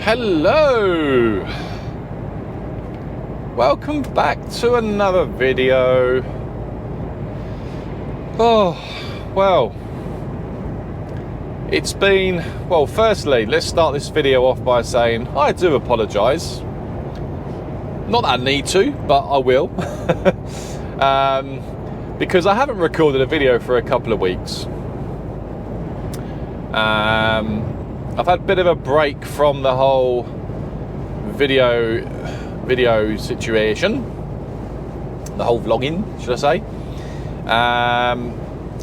Hello, welcome back to another video. Oh, well, it's been, well, firstly, let's start this video off by saying I do apologise. Not that I need to, but I will. Because I haven't recorded a video for a couple of weeks. I've had a bit of a break from the whole video situation, the whole vlogging, should I say.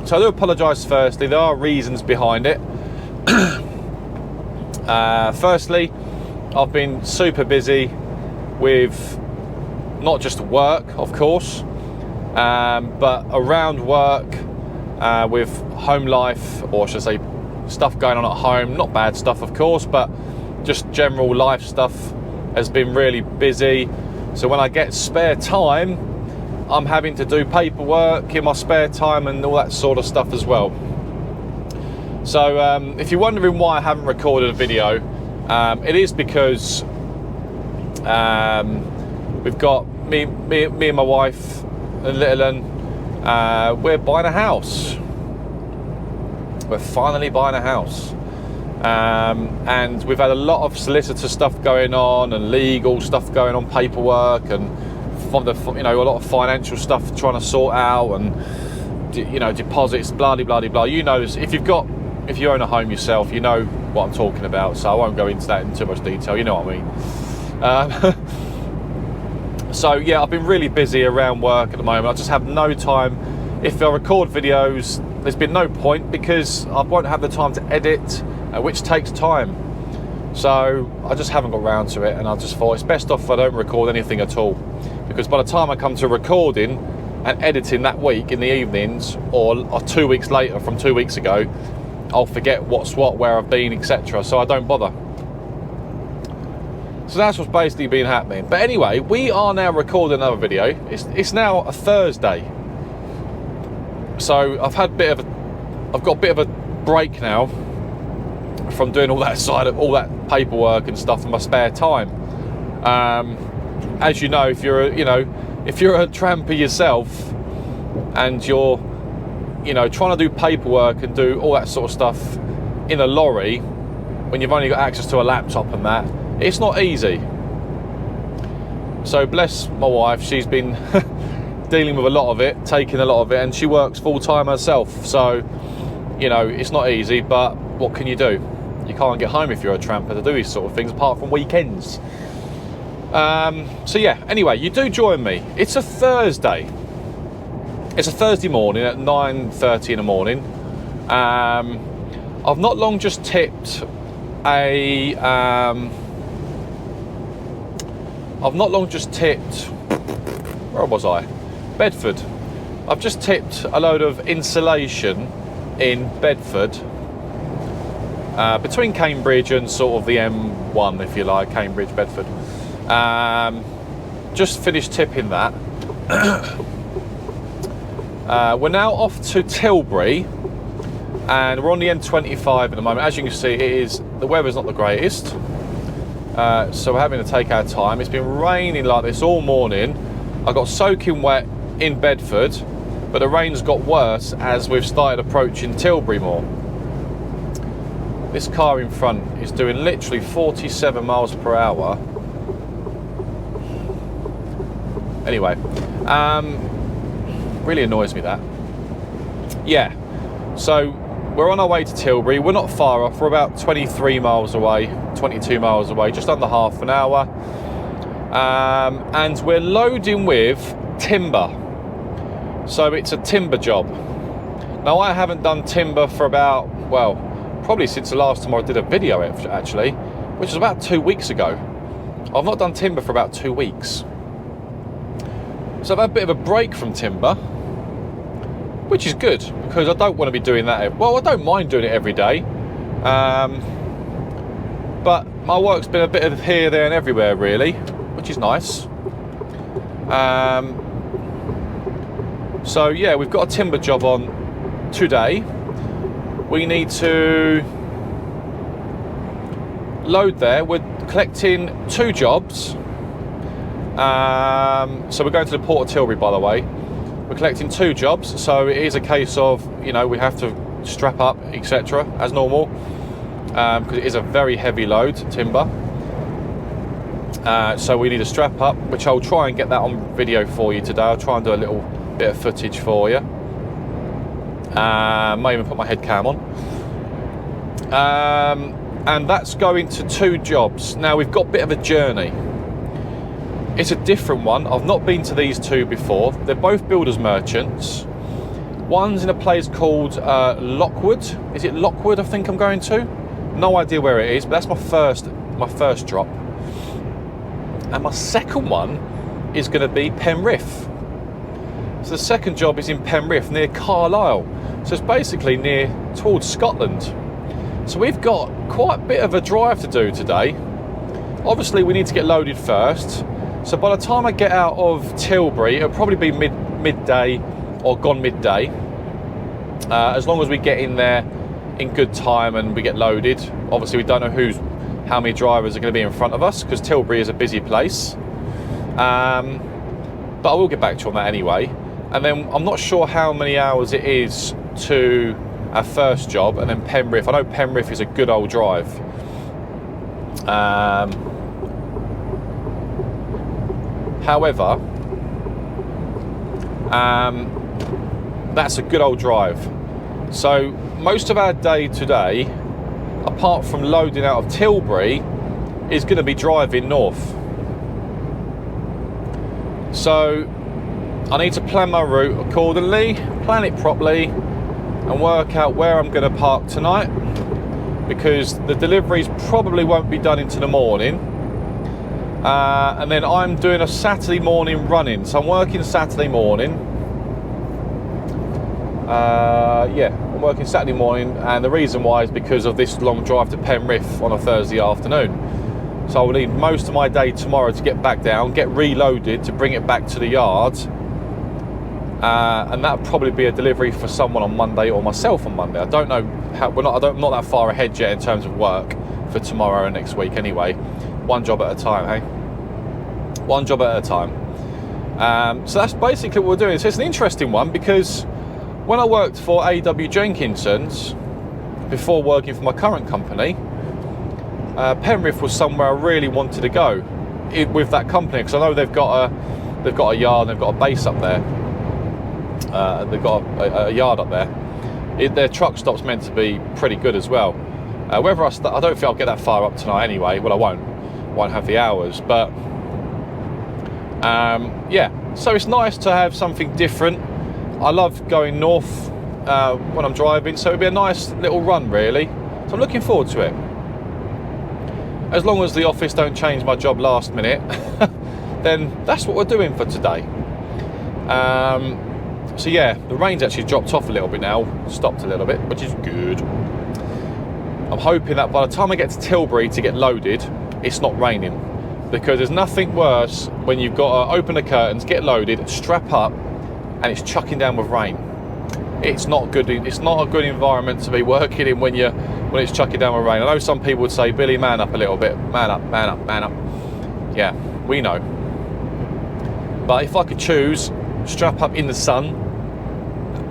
So I do apologise firstly. There are reasons behind it. Firstly, I've been super busy with not just work, of course, but around work, with home life, or should I say stuff going on at home. Not bad stuff, of course, but just general life stuff has been really busy. So when I get spare time, I'm having to do paperwork in my spare time and all that sort of stuff as well. So if you're wondering why I haven't recorded a video, it is because we've got me and my wife and little one, we're buying a house. We're finally buying a house, and we've had a lot of solicitor stuff going on and legal stuff going on, paperwork, and a lot of financial stuff trying to sort out, and deposits, blah blah blah blah. You know, if you own a home yourself, you know what I'm talking about. So I won't go into that in too much detail. You know what I mean. So yeah, I've been really busy around work at the moment. I just have no time. If I record videos, there's been no point because I won't have the time to edit, which takes time. So I just haven't got round to it, and I just thought it's best off if I don't record anything at all, because by the time I come to recording and editing that week in the evenings, or 2 weeks later from 2 weeks ago, I'll forget what's what, where I've been, etc. So I don't bother. So that's what's basically been happening. But anyway, we are now recording another video. It's now a Thursday. So I've got a bit of a break now from doing all that paperwork and stuff in my spare time. As you know, if you're a tramper yourself and you're trying to do paperwork and do all that sort of stuff in a lorry when you've only got access to a laptop and that, it's not easy. So bless my wife, she's been dealing with a lot of it, taking a lot of it, and she works full-time herself, so it's not easy, but what can you do? You can't get home if you're a tramper to do these sort of things apart from weekends. So yeah, anyway, you do join me. It's a Thursday morning at 9:30 in the morning. I've not long just tipped where was I? Bedford. I've just tipped a load of insulation in Bedford, between Cambridge and sort of the M1, if you like, Cambridge, Bedford. Just finished tipping that. We're now off to Tilbury, and we're on the M25 at the moment. As you can see, the weather's not the greatest, so we're having to take our time. It's been raining like this all morning. I got soaking wet in Bedford, but the rain's got worse as we've started approaching Tilbury more. This car in front is doing literally 47 miles per hour. Anyway, really annoys me that. Yeah, so we're on our way to Tilbury. We're not far off. We're about 23 miles away, 22 miles away, just under half an hour. And we're loading with timber. So it's a timber job. Now, I haven't done timber for about, well, probably since the last time I did a video, actually, which was about 2 weeks ago. I've not done timber for about 2 weeks. So I've had a bit of a break from timber, which is good, because I don't want to be doing that. Well, I don't mind doing it every day. But my work's been a bit of here, there and everywhere, really, which is nice. So yeah, we've got a timber job on today. We need to load there. We're collecting 2 jobs. So we're going to the Port of Tilbury, by the way. We're collecting 2 jobs, so it is a case of, you know, we have to strap up, etc. as normal, because it is a very heavy load, timber. So we need to strap up, which I'll try and get that on video for you today. I'll try and do a little bit of footage for you. Might even put my head cam on. And that's going to 2 jobs. Now we've got a bit of a journey. It's a different one. I've not been to these 2 before. They're both builders merchants. One's in a place called Lockwood. Is it Lockwood I think I'm going to? No idea where it is, but that's my first drop. And my second one is going to be Penrith. So the second job is in Penrith, near Carlisle. So it's basically near towards Scotland. So we've got quite a bit of a drive to do today. Obviously we need to get loaded first. So by the time I get out of Tilbury, it'll probably be midday or gone midday. As long as we get in there in good time and we get loaded. Obviously we don't know how many drivers are going to be in front of us, because Tilbury is a busy place. But I will get back to you on that anyway. And then I'm not sure how many hours it is to our first job, and then Penrith. I know Penrith is a good old drive. However, that's a good old drive. So most of our day today, apart from loading out of Tilbury, is going to be driving north. So I need to plan my route accordingly, plan it properly, and work out where I'm going to park tonight, because the deliveries probably won't be done into the morning. And then I'm doing a Saturday morning run-in, so I'm working Saturday morning. I'm working Saturday morning, and the reason why is because of this long drive to Penrith on a Thursday afternoon. So I will need most of my day tomorrow to get back down, get reloaded to bring it back to the yard, and that'll probably be a delivery for someone on Monday or myself on Monday. I don't know how. I'm not that far ahead yet in terms of work for tomorrow and next week. Anyway, one job at a time, hey? One job at a time. So that's basically what we're doing. So it's an interesting one, because when I worked for A.W. Jenkinson's, before working for my current company, Penrith was somewhere I really wanted to go with that company, because I know they've got a yard, and they've got a base up there. They've got a yard up there. Their truck stop's meant to be pretty good as well. Whether I don't think I'll get that far up tonight anyway. Well, I won't have the hours, but yeah. So it's nice to have something different. I love going north when I'm driving, so it'll be a nice little run, really. So I'm looking forward to it. As long as the office don't change my job last minute, then that's what we're doing for today. So yeah, the rain's actually dropped off a little bit now, stopped a little bit, which is good. I'm hoping that by the time I get to Tilbury to get loaded, it's not raining, because there's nothing worse when you've got to open the curtains, get loaded, strap up, and it's chucking down with rain. It's not good. It's not a good environment to be working in when it's chucking down with rain. I know some people would say, "Billy, man up a little bit, man up, man up, man up." Yeah, we know. But if I could choose, strap up in the sun,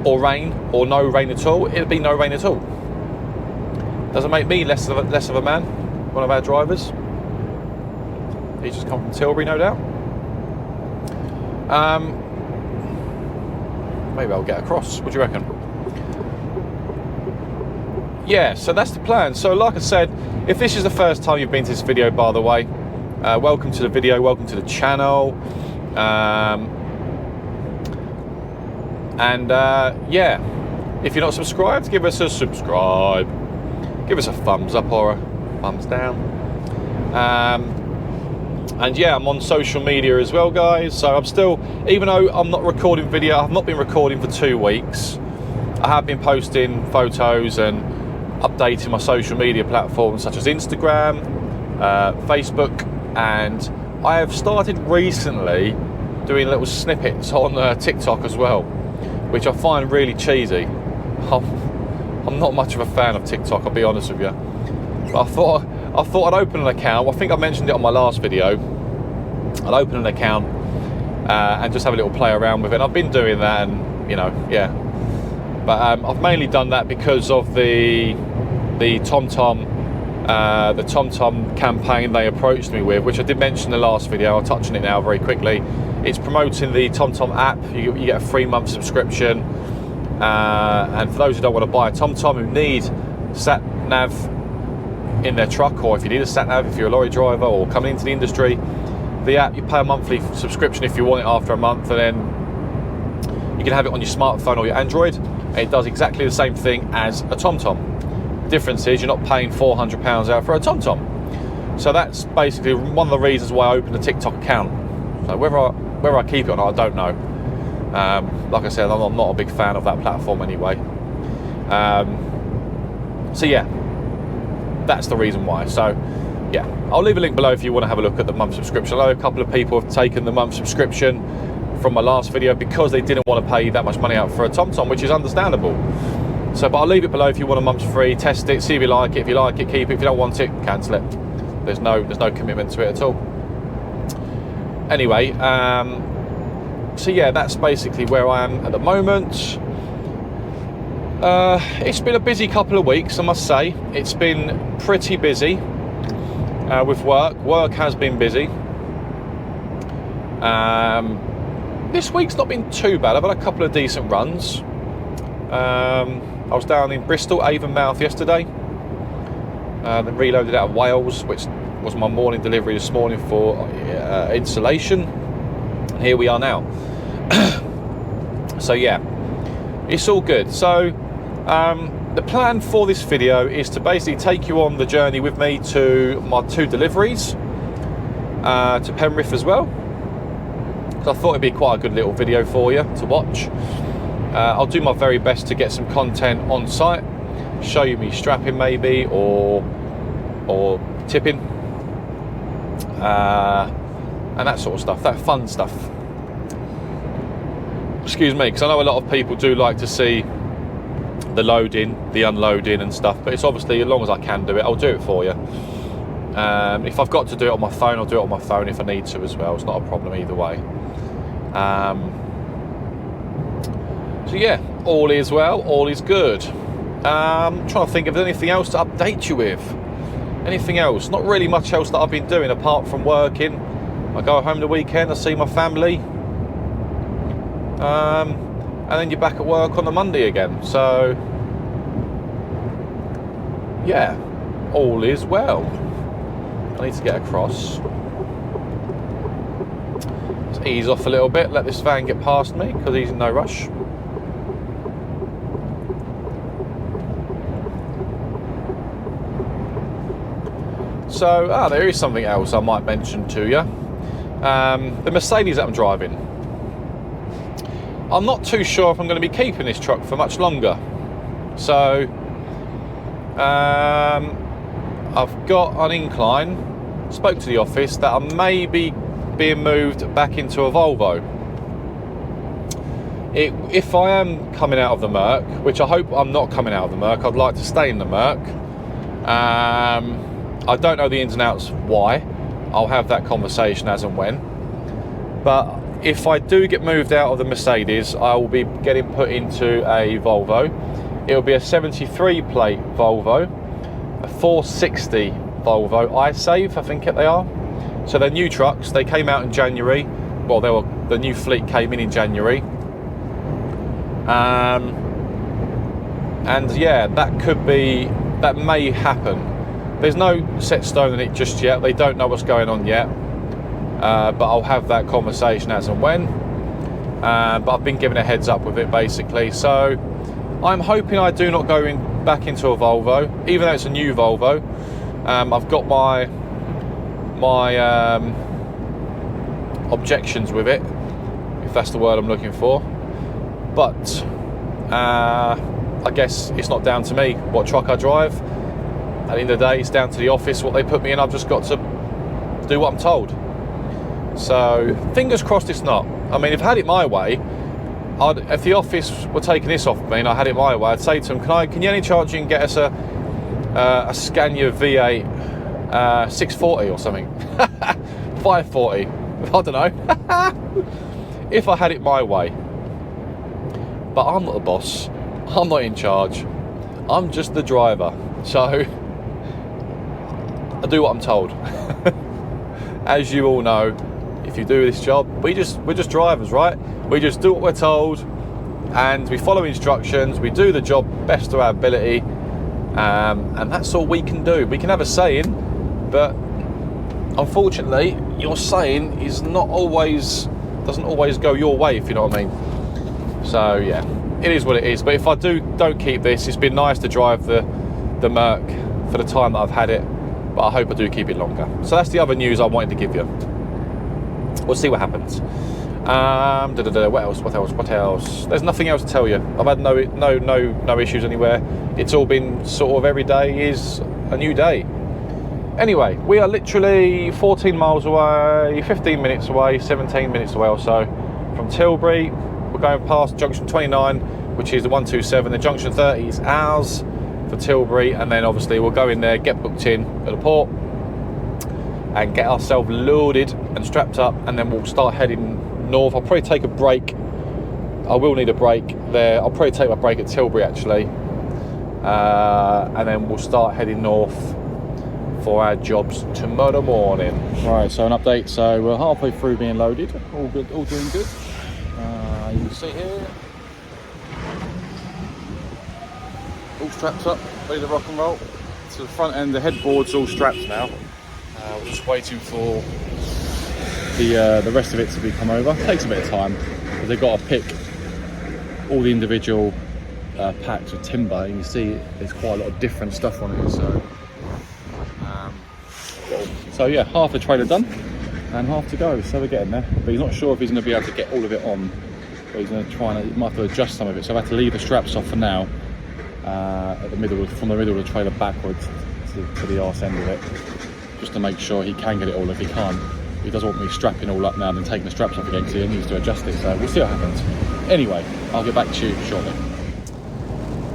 or rain, or no rain at all, it'd be no rain at all. Doesn't make me less of a man. One of our drivers. He's just come from Tilbury, no doubt. Maybe I'll get across. What do you reckon? Yeah, so that's the plan. So like I said, if this is the first time you've been to this video, by the way, welcome to the video, welcome to the channel. Yeah, if you're not subscribed, give us a subscribe. Give us a thumbs up or a thumbs down. And yeah, I'm on social media as well, guys. So I'm still, even though I'm not recording video, I've not been recording for 2 weeks. I have been posting photos and updating my social media platforms such as Instagram, Facebook, and I have started recently doing little snippets on TikTok as well, which I find really cheesy. I'm not much of a fan of TikTok, I'll be honest with you. But I thought I thought I'd open an account. I think I mentioned it on my last video. I'd open an account and just have a little play around with it. And I've been doing that, and yeah. But I've mainly done that because of the TomTom campaign they approached me with, which I did mention in the last video. I'll touch on it now very quickly. It's promoting the TomTom app. You get a 3-month subscription, and for those who don't want to buy a TomTom, who need sat nav in their truck, or if you need a sat nav, if you're a lorry driver or coming into the industry, the app, you pay a monthly subscription if you want it after a month, and then you can have it on your smartphone or your Android. It does exactly the same thing as a TomTom. The difference is you're not paying £400 out for a TomTom. So that's basically one of the reasons why I opened a TikTok account. So whether I keep it or not, I don't know. Like I said, I'm not a big fan of that platform anyway. So yeah, that's the reason why. So yeah, I'll leave a link below if you want to have a look at the month subscription. I know a couple of people have taken the month subscription from my last video because they didn't want to pay that much money out for a TomTom, which is understandable. So, but I'll leave it below if you want a month free, test it, see if you like it. If you like it, keep it. If you don't want it, cancel it. There's no commitment to it at all. Anyway, so yeah, that's basically where I am at the moment. It's been a busy couple of weeks, I must say. It's been pretty busy with work. Work has been busy. This week's not been too bad. I've had a couple of decent runs. I was down in Bristol, Avonmouth yesterday. Then reloaded out of Wales, which was my morning delivery this morning for installation. And here we are now. So yeah, it's all good. So the plan for this video is to basically take you on the journey with me to my 2 deliveries to Penrith as well. So I thought it'd be quite a good little video for you to watch. I'll do my very best to get some content on site, show you me strapping maybe, or tipping, and that sort of stuff, that fun stuff. Excuse me, because I know a lot of people do like to see the loading, the unloading and stuff, but it's obviously, as long as I can do it, I'll do it for you. If I've got to do it on my phone, I'll do it on my phone if I need to as well. It's not a problem either way. So yeah, all is well, all is good. Trying to think if there's anything else to update you with. Anything else? Not really much else that I've been doing apart from working. I go home the weekend, I see my family, and then you're back at work on the Monday again. So yeah, all is well. I need to get across. Let's ease off a little bit, let this van get past me because he's in no rush. So, there is something else I might mention to you. The Mercedes that I'm driving. I'm not too sure if I'm going to be keeping this truck for much longer. So, I've got an incline. Spoke to the office that I may be being moved back into a Volvo. If I am coming out of the Merc, which I hope I'm not coming out of the Merc, I'd like to stay in the Merc. I don't know the ins and outs why. I'll have that conversation as and when. But if I do get moved out of the Mercedes, I will be getting put into a Volvo. It will be a 73 plate Volvo, a 460 Volvo iSave, I think they are. So they're new trucks. They came out in January. Well, the new fleet came in January. And yeah, that may happen. There's no set stone in it just yet. They don't know what's going on yet. But I'll have that conversation as and when. But I've been given a heads up with it basically. So I'm hoping I do not go back into a Volvo, even though it's a new Volvo. I've got my objections with it, if that's the word I'm looking for. But I guess it's not down to me what truck I drive. At the end of the day, it's down to the office, what they put me in. I've just got to do what I'm told. So, fingers crossed it's not. I mean, if I had it my way, if the office were taking this off me and I had it my way, I'd say to them, can you any chance you can get us a Scania V8 640 or something. 540. I don't know. If I had it my way. But I'm not the boss. I'm not in charge. I'm just the driver. So I do what I'm told. As you all know, if you do this job, we're just drivers, right? We just do what we're told, and we follow instructions. We do the job best to our ability, and that's all we can do. We can have a saying, but unfortunately, your saying is doesn't always go your way, if you know what I mean. So yeah, it is what it is. But if I don't keep this, it's been nice to drive the Merc for the time that I've had it, but I hope I do keep it longer. So that's the other news I wanted to give you. We'll see what happens. What else? There's nothing else to tell you. I've had no issues anywhere. It's all been sort of every day is a new day. Anyway, we are literally 14 miles away, 15 minutes away, 17 minutes away or so from Tilbury. We're going past junction 29, which is the 127. The junction 30 is ours for Tilbury, and then obviously we'll go in there, get booked in at the port, and get ourselves loaded and strapped up, and then we'll start heading north. I'll probably take a break. I will need a break there. I'll probably take my break at Tilbury actually, and then we'll start heading north for our jobs tomorrow morning. Right, so an update. So we're halfway through being loaded. All good, all doing good. You can see here, all strapped up, ready to rock and roll. To the front end, the headboard's all strapped now. We're just waiting for the rest of it to come over. It takes a bit of time because they've got to pick all the individual packs of timber. You can see there's quite a lot of different stuff on it. So yeah, half the trailer done and half to go. So we're getting there. But he's not sure if he's going to be able to get all of it on. But he's going to try and he might have to adjust some of it. So I have to leave the straps off for now. From the middle of the trailer backwards to the arse end of it, just to make sure he can get it all. If he can't, he doesn't want me strapping all up now and then taking the straps off again because he needs to adjust it. So we'll see what happens. Anyway, I'll get back to you shortly.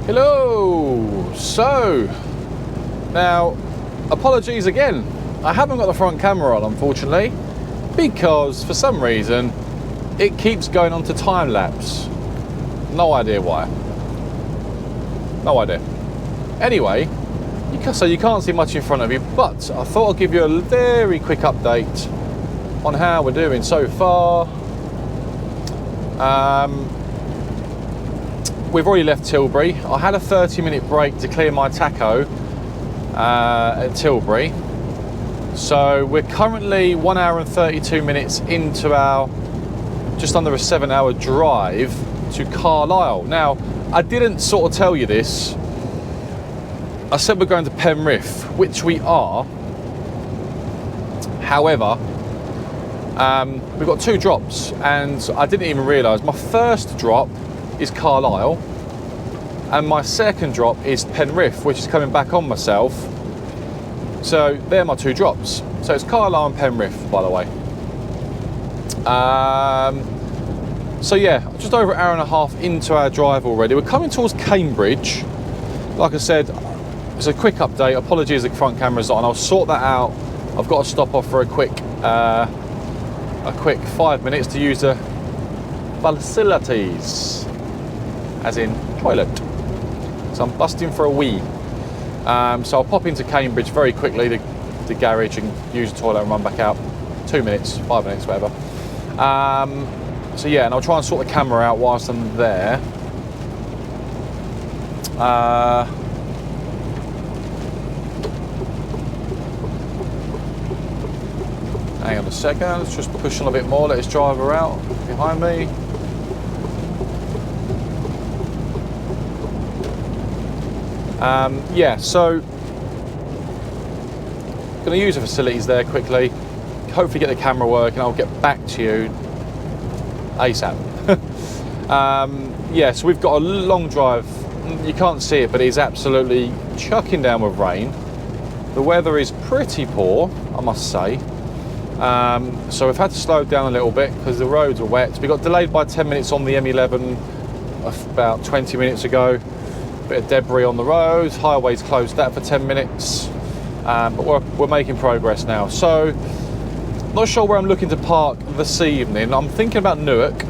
Hello. So now, apologies again. I haven't got the front camera on, unfortunately, because for some reason it keeps going on to time lapse. No idea why. No idea. Anyway, so you can't see much in front of you, but I thought I'd give you a very quick update on how we're doing so far. We've already left Tilbury. I had a 30-minute break to clear my tacho at Tilbury. So we're currently 1 hour and 32 minutes into our just under a 7-hour drive to Carlisle. Now, I didn't sort of tell you this. I said we're going to Penrith, which we are. However, we've got 2 drops, and I didn't even realise. My first drop is Carlisle, and my second drop is Penrith, which is coming back on myself. So they're my 2 drops. So it's Carlisle and Penrith, by the way. So yeah, just over an hour and a half into our drive already. We're coming towards Cambridge. Like I said, it's a quick update. Apologies, the front camera's on. I'll sort that out. I've got to stop off for a quick 5 minutes to use the facilities, as in toilet. So I'm busting for a wee. So I'll pop into Cambridge very quickly, the garage, and use the toilet and run back out. 2 minutes, 5 minutes, whatever. So yeah, and I'll try and sort the camera out whilst I'm there. Hang on a second, let's just push on a bit more, let this driver out behind me. Yeah, so going to use the facilities there quickly, hopefully get the camera working. I'll get back to you ASAP. Yeah, so we've got a long drive. You can't see it, but it's absolutely chucking down with rain. The weather is pretty poor, I must say. So we've had to slow down a little bit because the roads are wet. We got delayed by 10 minutes on the M11 about 20 minutes ago. Bit of debris on the road. Highways closed that for 10 minutes. but we're making progress now. So, not sure where I'm looking to park this evening. I'm thinking about Newark.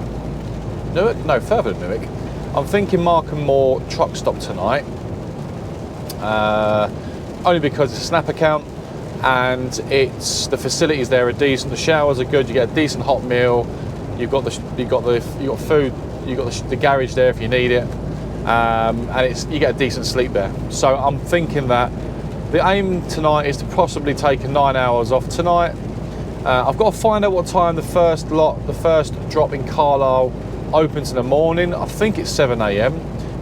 Newark? No, further than Newark. I'm thinking Mark and Moore truck stop tonight. Only because it's a Snap account and the facilities there are decent. The showers are good. You get a decent hot meal. You've got food. You've got the garage there if you need it, and you get a decent sleep there. So I'm thinking that the aim tonight is to possibly take 9 hours off tonight. I've got to find out what time the first drop in Carlisle opens in the morning. I think it's 7 AM,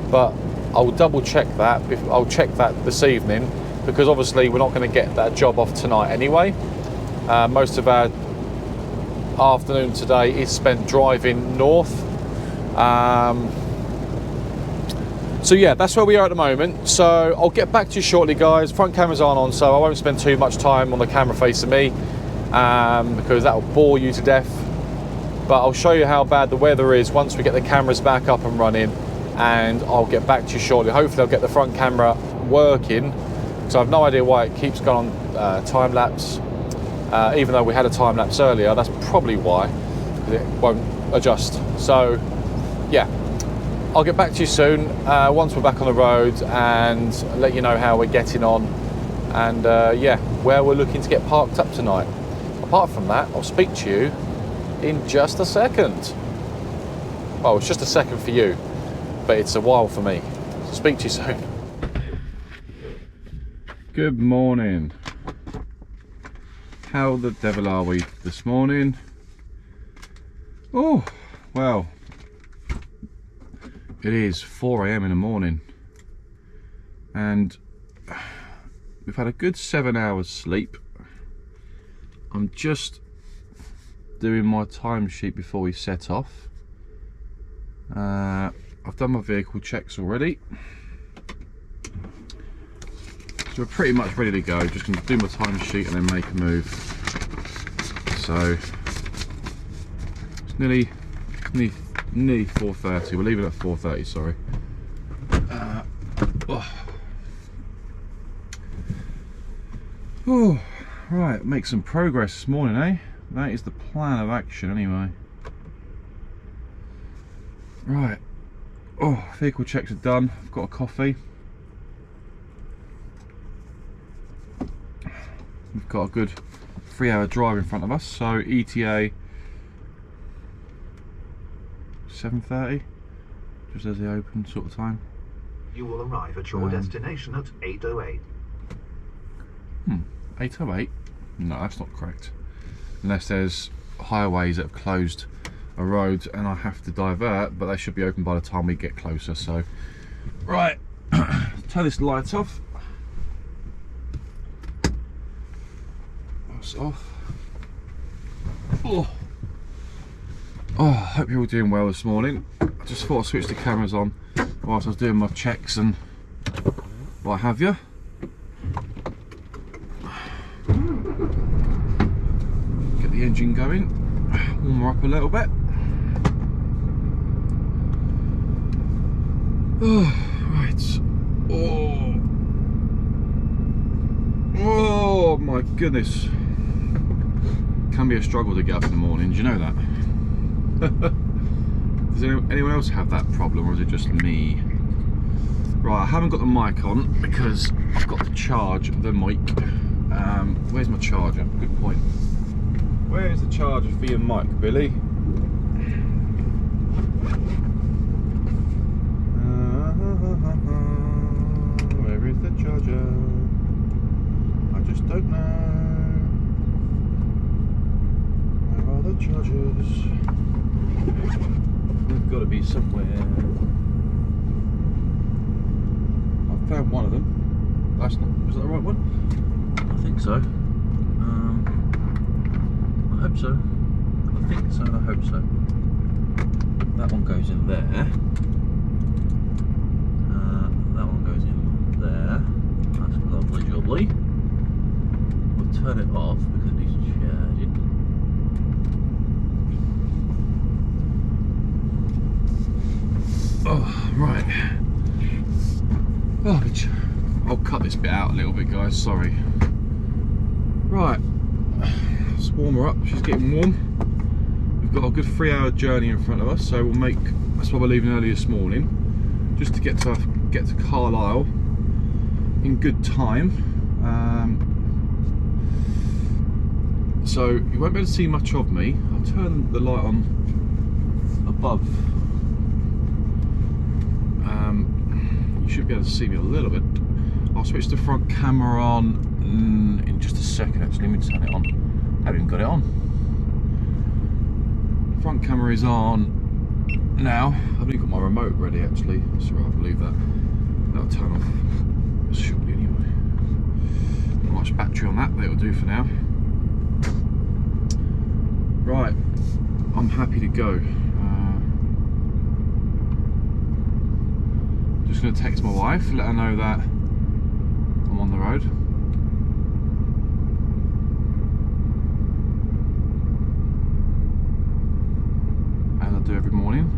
but I'll double check that. I'll check that this evening, because obviously we're not going to get that job off tonight anyway. Most of our afternoon today is spent driving north. So yeah, that's where we are at the moment. So I'll get back to you shortly, guys. Front cameras aren't on, so I won't spend too much time on the camera facing me, because that will bore you to death. But I'll show you how bad the weather is once we get the cameras back up and running, and I'll get back to you shortly. Hopefully I'll get the front camera working, because I have no idea why it keeps going on time lapse. Even though we had a time lapse earlier, that's probably why, because it won't adjust. So yeah, I'll get back to you soon once we're back on the road, and let you know how we're getting on, and yeah, where we're looking to get parked up tonight. Apart from that, I'll speak to you in just a second. Well, it's just a second for you, but it's a while for me. So speak to you soon. Good morning. How the devil are we this morning? Oh, well, it is 4 AM in the morning, and we've had a good 7 hours sleep. I'm just doing my timesheet before we set off. I've done my vehicle checks already, so we're pretty much ready to go. Just going to do my timesheet and then make a move. So it's nearly 4:30. We'll leave it at 4:30. Sorry. Oh, right. Make some progress this morning, eh? That is the plan of action, anyway. Right. Oh, vehicle checks are done. I've got a coffee. We've got a good 3-hour drive in front of us, so ETA 7:30, just as they open sort of time. You will arrive at your destination at 8:08. 8:08? No, that's not correct. Unless there's highways that have closed a road and I have to divert, but they should be open by the time we get closer. So, right, turn this light off. That's off. Oh, I hope you're all doing well this morning. I just thought I'd switch the cameras on whilst I was doing my checks and what have you. Get the engine going, warm her up a little bit. Oh, right. Oh my goodness. Can be a struggle to get up in the morning, do you know that? Does anyone else have that problem, or is it just me? Right, I haven't got the mic on because I've got to charge the mic. Where's my charger? Good point. Where is the charger for your mic, Billy? Where is the charger? I just don't know. Where are the chargers? They've got to be somewhere. I found one of them. That's not. Was that the right one? I think so. I hope so. I think so. I hope so. That one goes in there. That one goes in there. That's lovely jubbly. We'll turn it off because it's charging. Oh, right. Oh, I'll cut this bit out a little bit, guys, sorry. Right, let's warm her up. She's getting warm. We've got a good 3-hour journey in front of us, so we'll make. That's why we're leaving early this morning, just to get to Carlisle in good time. So you won't be able to see much of me. I'll turn the light on above. You should be able to see me a little bit. I'll switch the front camera on in just a second. Actually, let me turn it on. I haven't even got it on. Front camera is on now. I haven't even got my remote ready actually. That's alright, I'll leave that. That'll turn off shortly anyway. Not much battery on that, but it'll do for now. Right, I'm happy to go. Just going to text my wife, let her know that I'm on the road. As I do every morning.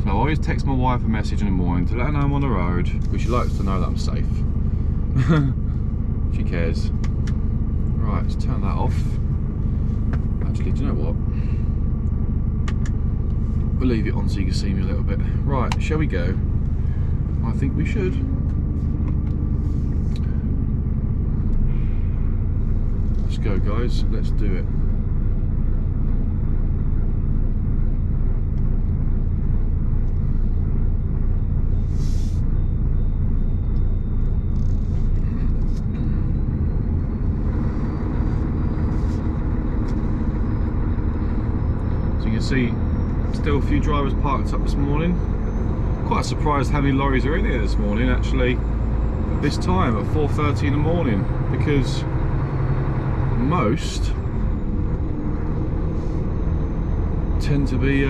So I always text my wife a message in the morning to let her know I'm on the road, because she likes to know that I'm safe. She cares. Right, let's turn that off. Actually, do you know what? We'll leave it on so you can see me a little bit. Right, shall we go? I think we should. Let's go, guys. Let's do it. So you can see still a few drivers parked up this morning. Quite surprised how many lorries are in here this morning actually at this time at 4:30 in the morning, because most tend to be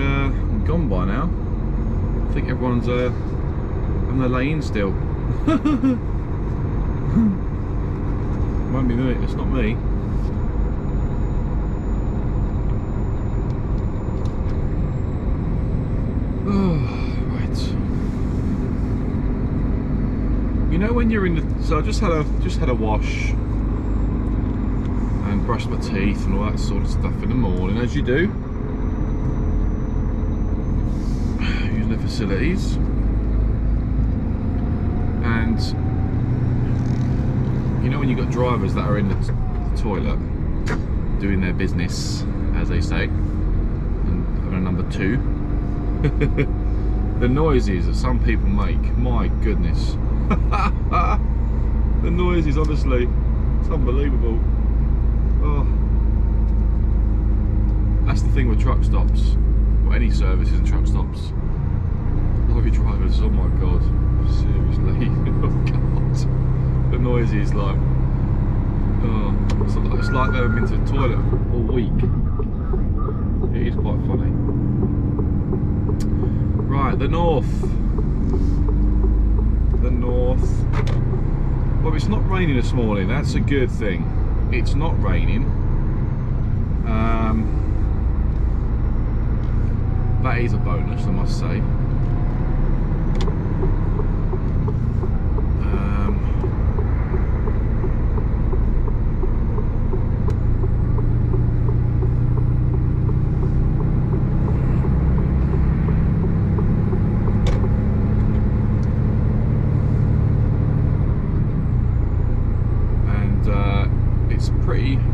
gone by now. I think everyone's on their lane still. Won't be me, it's not me. Right. You know when you're in the, so I just had a wash and brushed my teeth and all that sort of stuff in the morning, as you do, using the facilities. And you know when you've got drivers that are in the toilet doing their business, as they say, and having a number 2. The noises that some people make, my goodness. The noises, honestly, it's unbelievable. Oh. That's the thing with truck stops, or any services and truck stops. Lorry drivers, oh my god, seriously. Oh god. The noises, like, oh, it's like they haven't been to the toilet all week. It is quite funny. Right, the north. The north. Well, it's not raining this morning, that's a good thing. It's not raining. That is a bonus, I must say.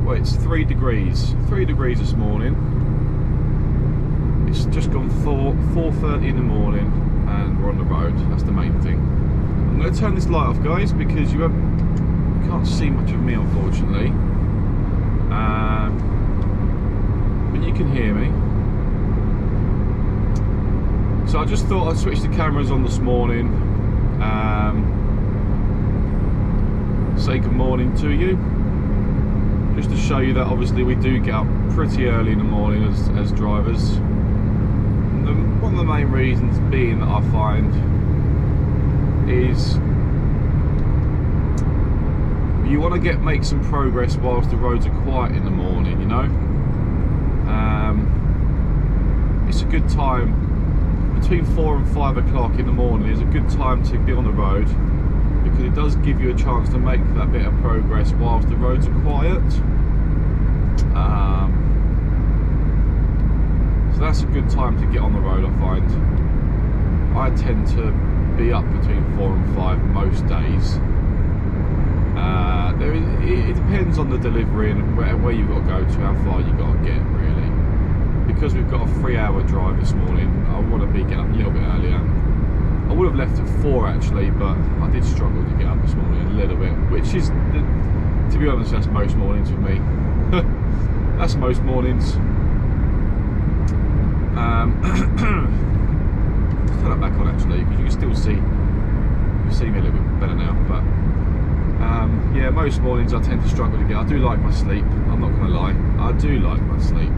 Well, it's 3 degrees. 3 degrees this morning. It's just gone 4:30 in the morning, and we're on the road. That's the main thing. I'm going to turn this light off, guys, because you can't see much of me, unfortunately. But you can hear me. So I just thought I'd switch the cameras on this morning. Say good morning to you. Just to show you that obviously we do get up pretty early in the morning as drivers. And one of the main reasons being that I find is you want to make some progress whilst the roads are quiet in the morning, you know. It's a good time between 4 and 5 o'clock in the morning is a good time to be on the road, because it does give you a chance to make that bit of progress whilst the roads are quiet. So that's a good time to get on the road, I find. I tend to be up between 4 and 5 most days. It depends on the delivery and where you've got to go to, how far you've got to get, really. Because we've got a 3-hour drive this morning, I want to be getting up a little bit earlier. I would have left at 4 actually, but I did struggle to get up this morning a little bit, which is, to be honest, that's most mornings for me. That's most mornings. Turn that back on actually, because you can still see me a little bit better now. But yeah, most mornings I tend to struggle to get. I do like my sleep, I'm not going to lie. I do like my sleep.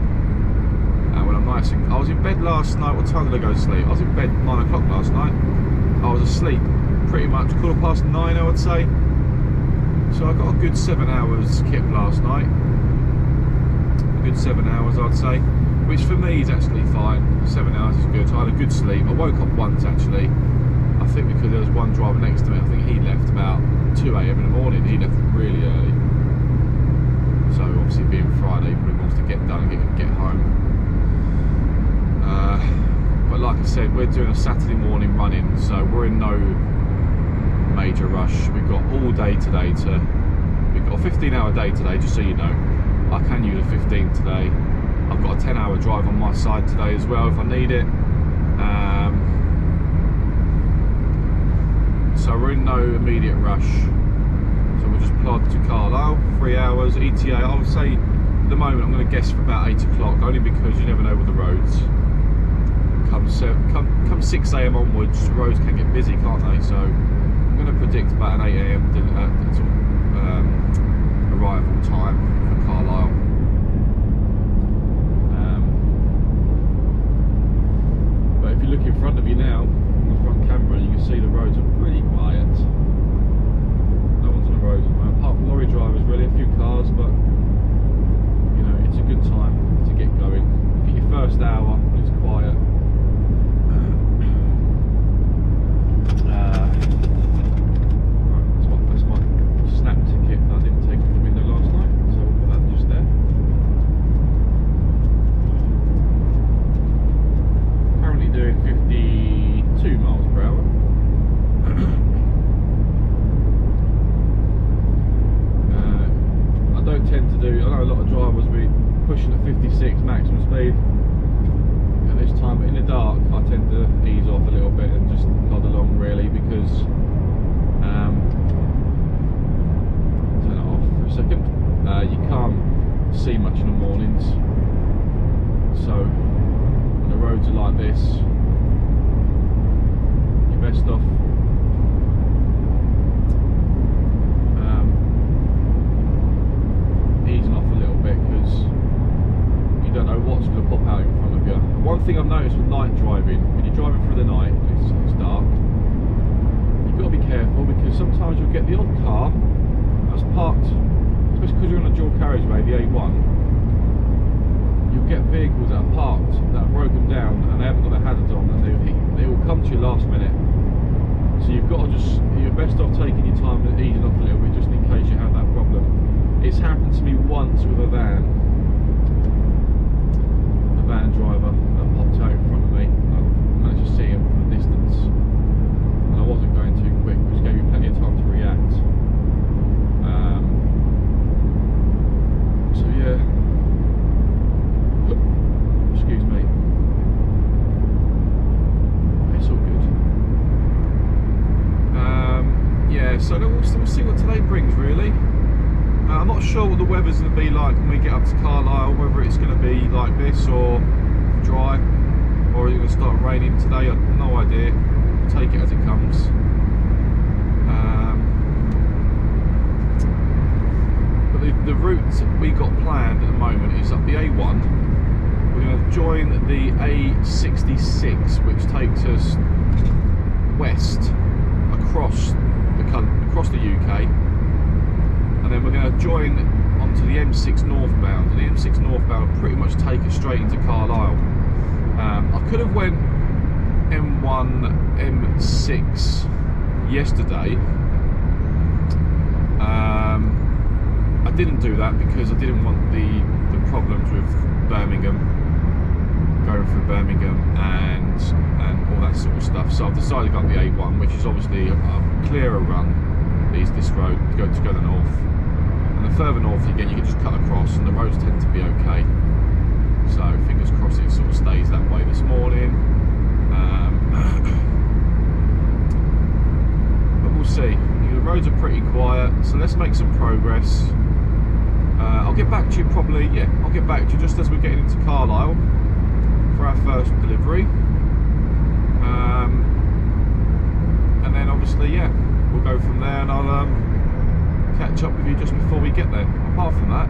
When I'm nice and, I was in bed last night. What time did I go to sleep? I was in bed 9 o'clock last night. I was asleep pretty much 9:15, I would say. So I got a good 7 hours kip last night. A good 7 hours, I'd say, which for me is actually fine. 7 hours is good. So I had a good sleep. I woke up once actually. I think because there was one driver next to me. I think he left about 2 AM in the morning. He left really early. So obviously being Friday, he probably wants to get done and get home. But like I said, we're doing a Saturday morning run-in, so we're in no major rush. We've got all day today we've got a 15-hour day today, just so you know. I can use a 15 today. I've got a 10-hour drive on my side today as well if I need it. So we're in no immediate rush. So we'll just plod to Carlisle, 3 hours, ETA. I would say at the moment I'm going to guess for about 8 o'clock, only because you never know with the roads. Come 6 AM onwards, roads can get busy, can't they? So I'm going to predict about an 8 AM arrival time for Carlisle. But if you look in front of you now, on the front camera, you can see the roads are pretty quiet. No one's on the roads, apart from lorry drivers, really, a few cars, but you know, it's a good time to get going. Get your first hour when it's quiet. That's my snap ticket that I didn't take off the window last night, so I'll put that just there. Currently doing 52 miles per hour. I don't tend to do, I know a lot of drivers will be pushing at 56 maximum speed at this time, but in the dark I tend to ease off a little bit and just plod along really, because turn it off for a second, you can't see much in the mornings, so when the roads are like this, you're best off easing off a little bit, because you don't know what's going to pop out in front of you. One thing I've noticed with night driving, when you're driving through the night, it's dark, you've got to be careful, because sometimes you'll get the odd car that's parked, especially because you're on a dual carriageway, the A1, you'll get vehicles that are parked, that are broken down, and they haven't got their hazards on, and they will come to you last minute. So you've got to you're best off taking your time and easing off a little bit, just in case you have that problem. It's happened to me once with a van driver that popped out in front of me. I managed to see him from a distance, and I wasn't going too quick, which gave me plenty of time to react. So yeah, excuse me, it's all good. Yeah, so we'll see what today brings really. I'm not sure what the weather's going to be like when we get up to Carlisle, whether it's going to be like this or dry, or is it going to start raining today. I've no idea. We'll take it as it comes. But the route we got planned at the moment is up the A1. We're going to join the A66, which takes us west across the UK. And then we're going to join onto the M6 northbound, and the M6 northbound will pretty much take us straight into Carlisle. I could have went M1, M6 yesterday, I didn't do that because I didn't want the problems with Birmingham, going through Birmingham and all that sort of stuff. So I've decided to go up the A1, which is obviously a clearer run. This road to go the north, and the further north you get, you can just cut across, and the roads tend to be okay. So fingers crossed it sort of stays that way this morning. But we'll see. The roads are pretty quiet, so let's make some progress. I'll get back to you probably, yeah, I'll get back to you just as we're getting into Carlisle for our first delivery. And then obviously, yeah, we'll go from there, and I'll catch up with you just before we get there. Apart from that,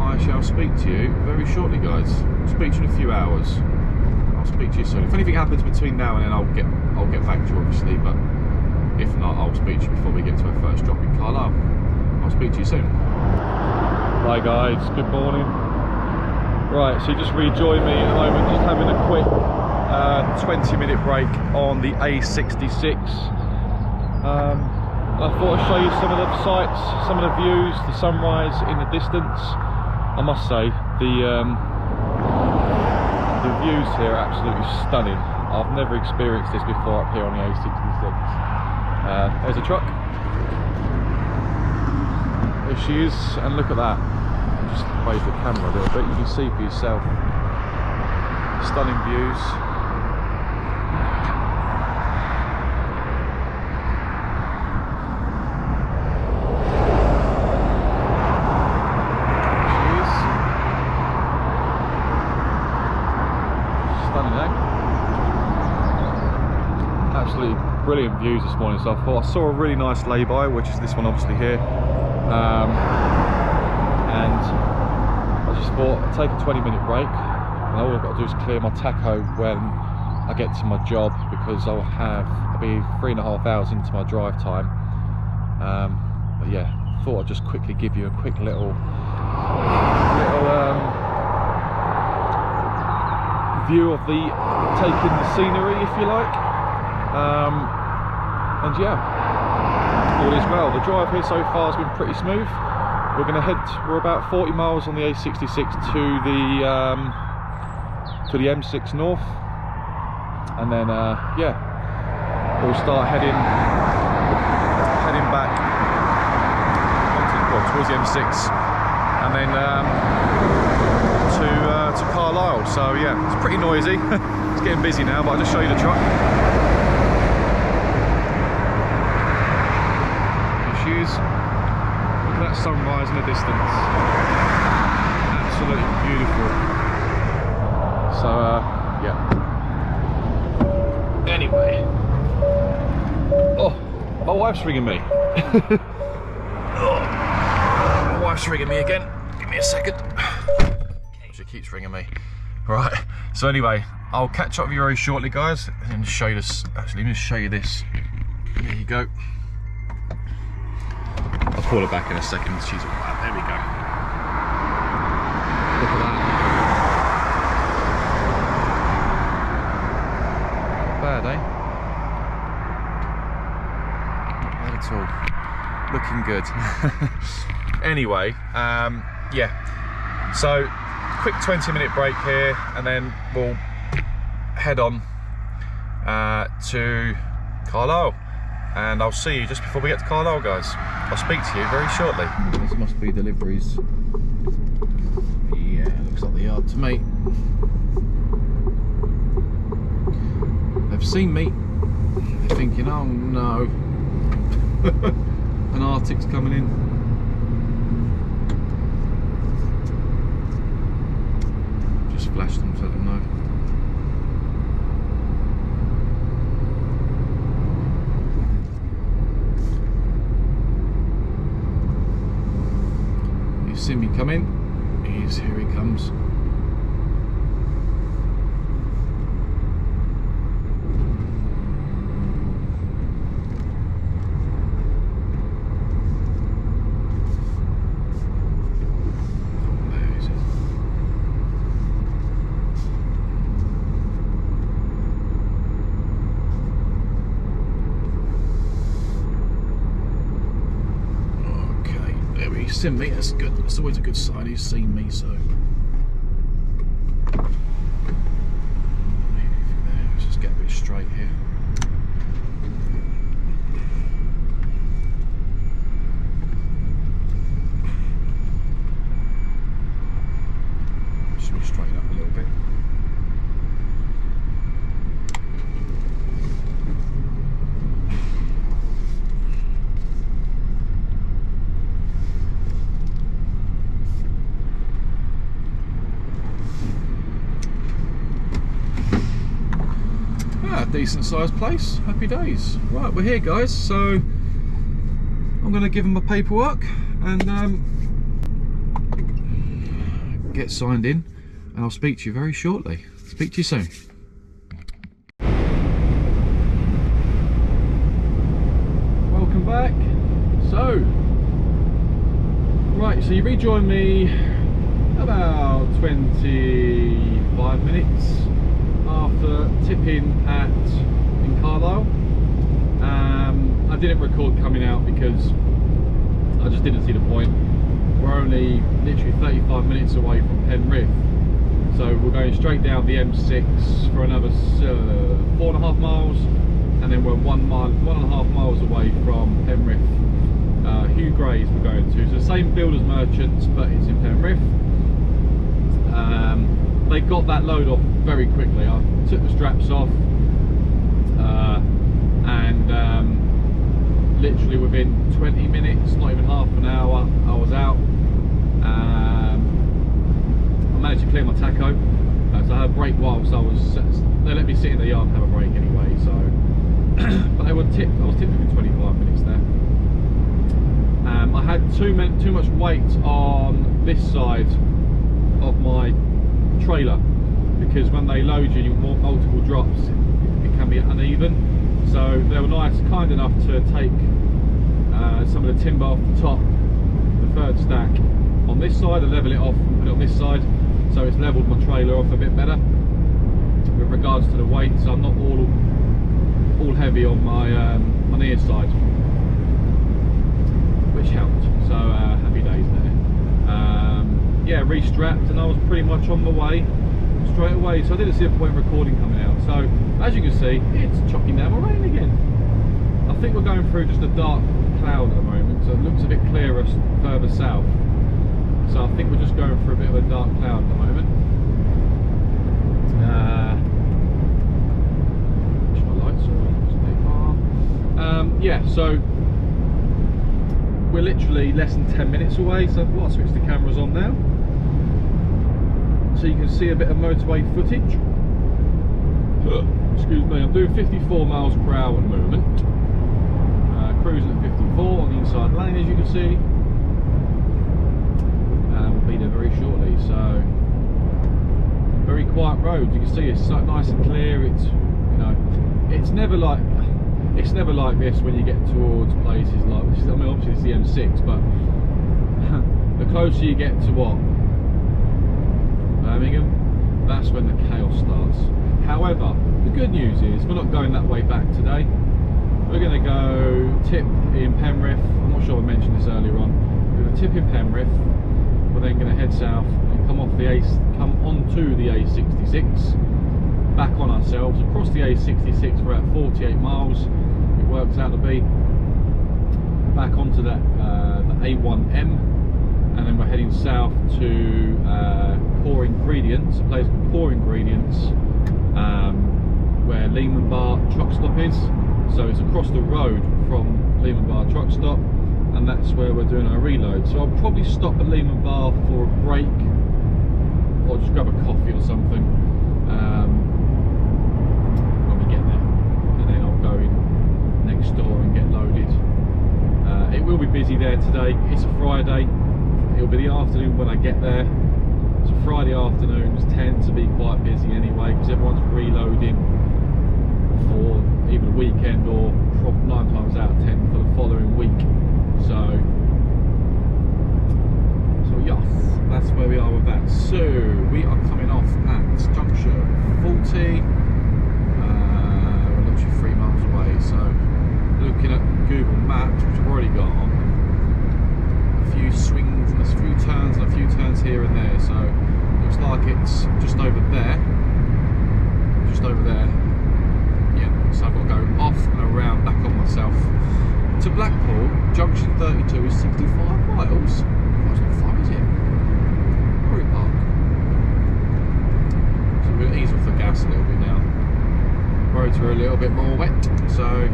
I shall speak to you very shortly, guys. I'll speak to you in a few hours. I'll speak to you soon. If anything happens between now and then, I'll get back to you, obviously, but if not, I'll speak to you before we get to our first drop in Carlisle. I'll speak to you soon. Hi guys, good morning. Right, so you just rejoined me at the moment, just having a quick 20-minute break on the A66. I thought I'd show you some of the sights, some of the views, the sunrise in the distance. I must say, the views here are absolutely stunning. I've never experienced this before up here on the A66. There's a truck. There she is, and look at that. Just wave the camera a little bit, you can see for yourself. Stunning views. Absolutely brilliant views this morning. So I thought I saw a really nice lay-by, which is this one obviously here, and I just thought I'd take a 20-minute break, and all I've got to do is clear my tacho when I get to my job, because I'll be 3.5 hours into my drive time. But yeah, thought I'd just quickly give you a quick little view of taking the scenery, if you like. And yeah, all is well. The drive here so far has been pretty smooth. We're about 40 miles on the A66 to the M6 north, and then yeah, we'll start heading back towards the M6, and then to Carlisle. So yeah, it's pretty noisy. It's getting busy now, but I'll just show you the truck. There she is. Look at that sunrise in the distance. Absolutely beautiful. So yeah. Anyway. Oh, my wife's ringing me. Oh, my wife's ringing me again. Give me a second. She keeps ringing me. Right, so anyway, I'll catch up with you very shortly, guys, and show you this. Actually, let me just show you this. There you go. I'll call her back in a second. She's all right. There we go. Look at that. Not bad, eh? Not bad at all. Looking good. Anyway, yeah. So, quick 20-minute break here, and then we'll head on to Carlisle, and I'll see you just before we get to Carlisle, guys. I'll speak to you very shortly. This must be deliveries. Yeah, looks like the yard to me. They've seen me. They're thinking, oh no, an Arctic's coming in. Flash them to let them know. You've seen me come in. Here he comes. he's seen me, that's good. That's always a good sign, he's seen me, so. Let's just get a bit straight here. Just going to straighten up a little bit. Decent sized place, happy days. Right, we're here guys, so I'm going to give them my paperwork and get signed in, and I'll speak to you very shortly. Speak to you soon. Welcome back. So you rejoined me about 25 minutes after tipping in Carlisle. I didn't record coming out because I just didn't see the point. We're only literally 35 minutes away from Penrith, so we're going straight down the M6 for another 4.5 miles, and then we're 1.5 miles away from Penrith. Hugh Gray's we're going to, so the same builders merchants, but it's in Penrith. They got that load off very quickly. I took the straps off, and literally within 20 minutes, not even half an hour, I was out. I managed to clear my tacho, so I had a break whilst I was. They let me sit in the yard and have a break anyway. So, but I was tipped within 25 minutes there. I had too much weight on this side of my trailer, because when they load you multiple drops, it can be uneven. So they were kind enough to take some of the timber off the top, the third stack, on this side, and level it off and put it on this side, so it's leveled my trailer off a bit better with regards to the weight. So I'm not all heavy on my near side, which helped. So happy days there. Yeah, restrapped, and I was pretty much on my way straight away, so I didn't see a point in recording coming out. So as you can see, it's chucking down my rain again. I think we're going through just a dark cloud at the moment, so it looks a bit clearer further south. So I think we're just going through a bit of a dark cloud at the moment. My lights are on. Yeah, so we're literally less than 10 minutes away, so I'll switch the cameras on now so you can see a bit of motorway footage. Excuse me, I'm doing 54 miles per hour at the moment, cruising at 54 on the inside lane, as you can see, and we'll be there very shortly. So very quiet road, you can see it's so nice and clear. It's, you know, it's never like this when you get towards places like this. I mean, obviously it's the M6, but the closer you get to Birmingham, that's when the chaos starts. However, the good news is we're not going that way back today. We're going to go tip in Penrith. I'm not sure I mentioned this earlier on. We're going to tip in Penrith. We're then going to head south and come onto the A66, back on ourselves across the A66 for about 48 miles. It works out to be back onto that the A1M, and then we're heading south to Core Ingredients, a place called Core Ingredients, where Lehman Bar truck stop is. So it's across the road from Lehman Bar truck stop, and that's where we're doing our reload. So I'll probably stop at Lehman Bar for a break, or just grab a coffee or something when we get there, and then I'll go in next door and get loaded. It will be busy there today. It's a Friday. It'll be the afternoon when I get there. So Friday afternoons tend to be quite busy anyway, because everyone's reloading for either the weekend or 9 times out of 10 for the following week. So yes, that's where we are with that. So we are coming off at junction 40. We're literally 3 miles away. So looking at Google Maps, which I've already got on, a few swing Blackpool, junction 32 is 65 miles. That's not far, is it? Quarry Park. So we're going to ease off the gas a little bit now. Roads are a little bit more wet, so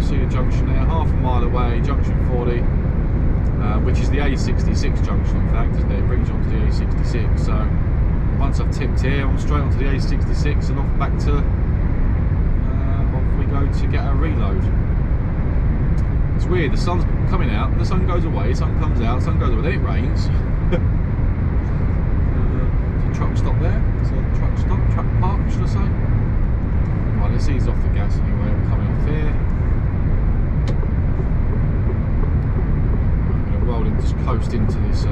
see the junction there, half a mile away, junction 40, which is the A66 junction in fact, isn't it? It brings you onto the A66, so once I've tipped here, I'm straight onto the A66 and off back to, off we go to get a reload. It's weird, the sun's coming out, the sun goes away, sun comes out, sun goes away, then it rains. There's a truck stop there, truck park should I say. Right, let's ease off the gas anyway, we're coming off here. Just coast into this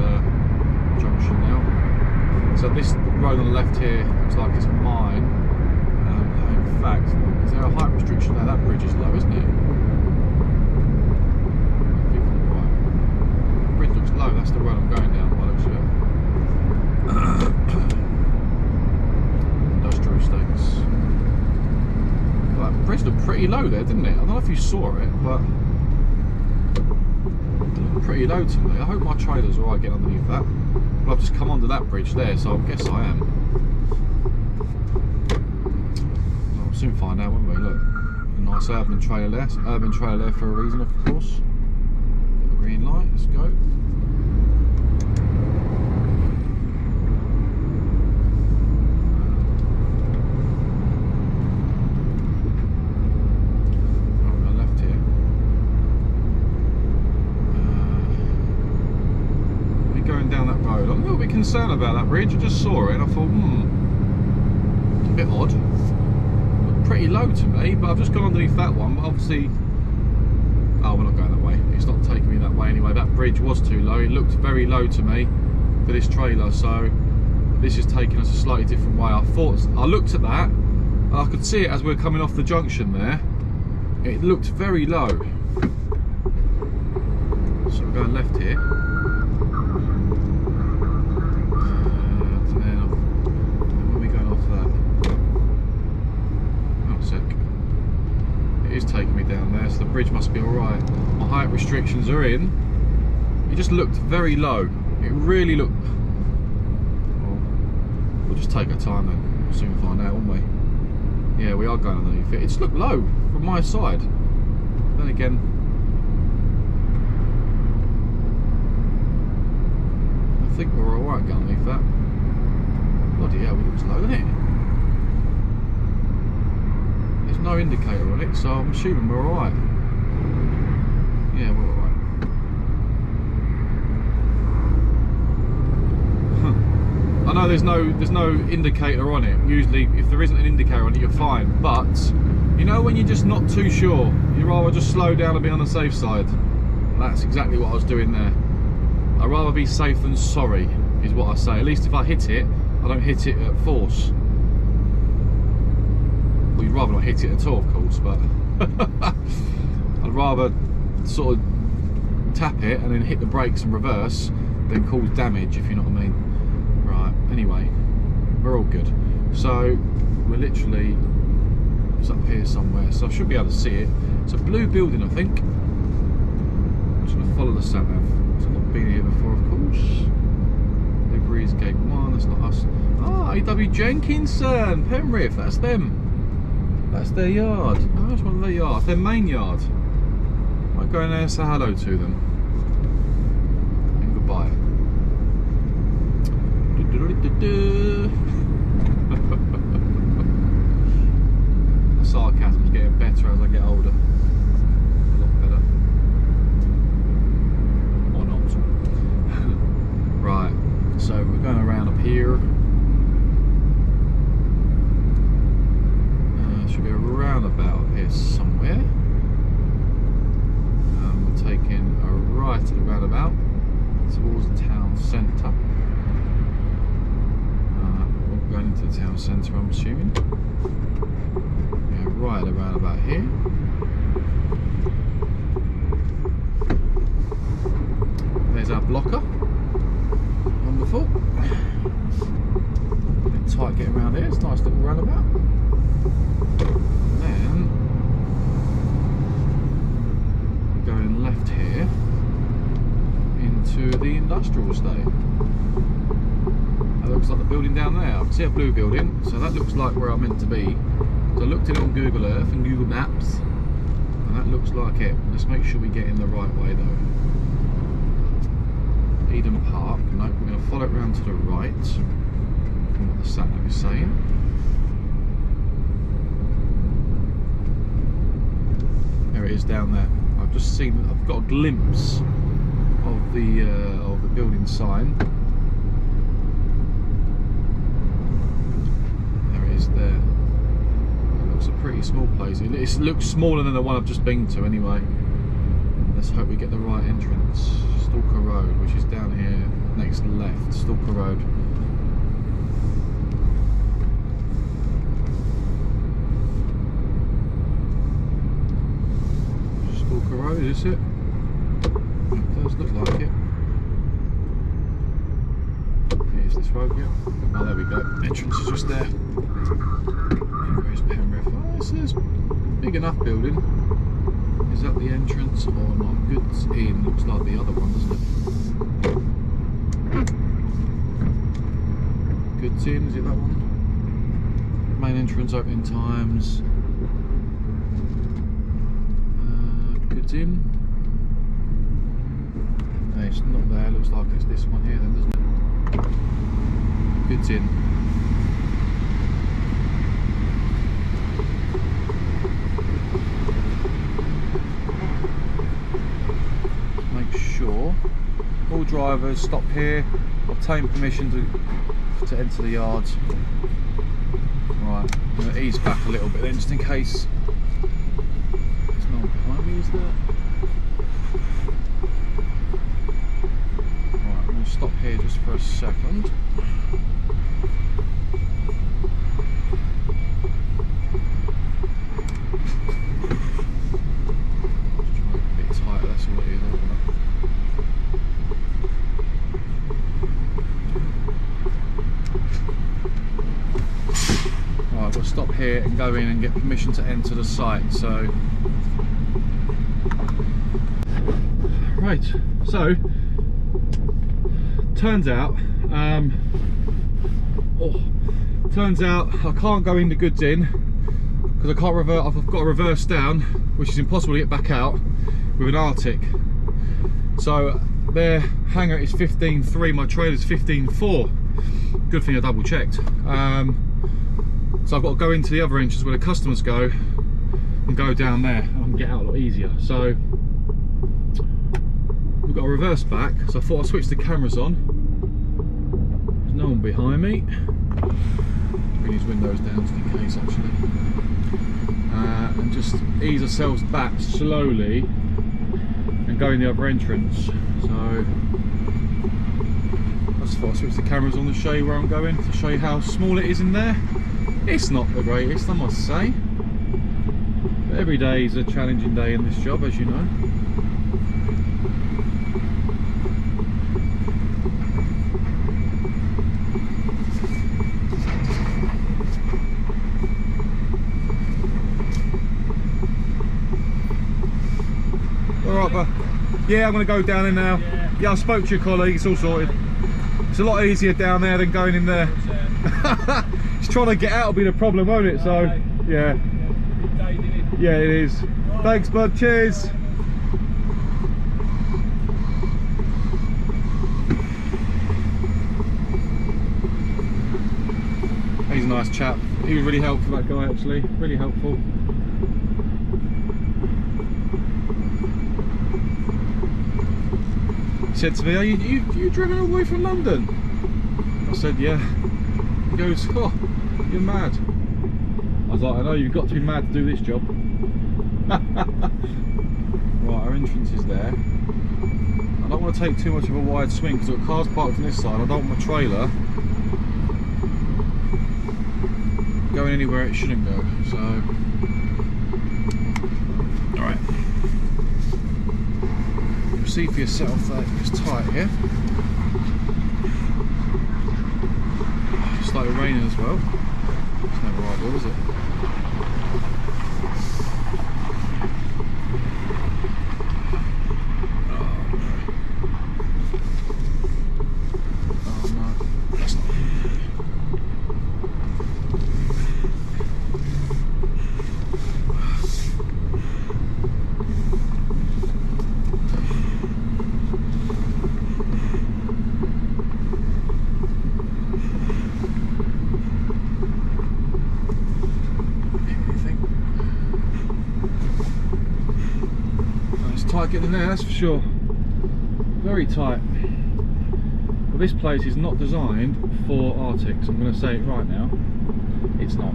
junction now. So this road on the left here looks like it's mine. In fact, is there a height restriction there? That bridge is low, isn't it? I think I'm right. The bridge looks low. That's the road I'm going down by the looks of it. Industrial estates. But that bridge looked pretty low there, didn't it? I don't know if you saw it, but pretty low to me. I hope my trailer's alright getting underneath that. Well, I've just come onto that bridge there, so I guess I am. Well, we'll soon find out, won't we? Look, a nice urban trailer there. It's an urban trailer there for a reason, of course. Got the green light, let's go. Concerned about that bridge. I just saw it and I thought, it's a bit odd. Looked pretty low to me, but I've just gone underneath that one. But obviously, oh, we're not going that way. It's not taking me that way anyway. That bridge was too low. It looked very low to me for this trailer, so this is taking us a slightly different way. I looked at that, and I could see it as we were coming off the junction there. It looked very low. So we're going left here. Taking me down there, so the bridge must be alright. My height restrictions are in. It just looked very low. It really looked. Well, we'll just take our time then. We'll soon find out, won't we? Yeah, we are going underneath it. It just looked low from my side. Then again, I think we're alright going underneath that. Bloody hell, it looks low, doesn't it? No indicator on it, so I'm assuming we're alright. Yeah, we're alright. I know there's no indicator on it. Usually if there isn't an indicator on it, you're fine. But you know when you're just not too sure, you'd rather just slow down and be on the safe side. That's exactly what I was doing there. I'd rather be safe than sorry, is what I say. At least if I hit it, I don't hit it at force. Well, you'd rather not hit it at all, of course, but I'd rather sort of tap it and then hit the brakes and reverse than cause damage, if you know what I mean. Right, anyway, we're all good. So we're literally, it's up here somewhere, so I should be able to see it. It's a blue building, I think. I'm just going to follow the sat nav. I've not been here before, of course. Liveries Gate 1, that's not us. Ah, A.W. Jenkinson, Penrith, that's them. That's their yard. Oh, that's one of their yards, their main yard. I'll go in there and say hello to them. And goodbye. The sarcasm's getting better as I get older. A lot better. Or not. Right, so we're going around up here. Should be a roundabout here somewhere. We're taking a right at the roundabout towards the town centre. We're going into the town centre, I'm assuming. Yeah, right at the roundabout here. There's our blocker. Wonderful. A bit tight getting around here. It's a nice little roundabout. to the industrial estate. That looks like the building down there. I can see a blue building, so that looks like where I'm meant to be. So I looked at it on Google Earth and Google Maps, and that looks like it. Let's make sure we get in the right way though. Eden Park. No, we're going to follow it round to the right from what the sat nav is saying. There it is down there. I've just seen. I've got a glimpse of the building sign. There it is there. It looks a pretty small place. It looks smaller than the one I've just been to anyway. Let's hope we get the right entrance. Stalker Road, which is down here next left. Stalker Road. Stalker Road, is it? It does look like it. Here's this road, yeah. Oh, there we go. Entrance is just there. Where's Penrith? Oh, this is a big enough building. Is that the entrance or not? Goods in looks like the other one, doesn't it? Goods in, is it that one? Main entrance opening times. Goods in. No, it's not there. Looks like it's this one here, then, doesn't it? Goods in. All drivers stop here, obtain permission to enter the yards. Right, I'm going to ease back a little bit then, just in case there's no one behind me, is there? Right, I'm going to stop here just for a second. Just try to make it a bit tighter, that's all it is. We'll stop here and go in and get permission to enter the site. So, right, so turns out I can't go in the goods in because I can't reverse. I've got to reverse down, which is impossible to get back out with an Arctic. So their hangar is 15.3, my trailer's 15.4. Good thing I double checked. So I've got to go into the other entrance where the customers go and go down there and get out a lot easier. So we've got to reverse back. So I thought I'd switch the cameras on. There's no one behind me. Bring these windows down just in case actually. And just ease ourselves back slowly and go in the other entrance. So I just thought I'd switch the cameras on to show you where I'm going, to show you how small it is in there. It's not the greatest, I must say, but every day is a challenging day in this job, as you know. Alright, but yeah, I'm going to go down in now. Yeah, I spoke to your colleague, it's all sorted. It's a lot easier down there than going in there. Trying to get out will be the problem, won't it? So yeah, yeah, it is. Thanks, bud. Cheers. He's a nice chap. He was really helpful, that guy, actually. Really helpful. He said to me, "Are you driven all the way from London?" I said, "Yeah." He goes, "Oh, you're mad." I was like, "I know, you've got to be mad to do this job." Right, our entrance is there. I don't want to take too much of a wide swing because the car's parked on this side. I don't want my trailer going anywhere it shouldn't go. So, alright. You'll see for yourself that it's tight here. Slightly raining as well. It's never ideal, is it? tight getting in there, that's for sure. Very tight. Well, this place is not designed for Arctics. I'm going to say it right now. It's not.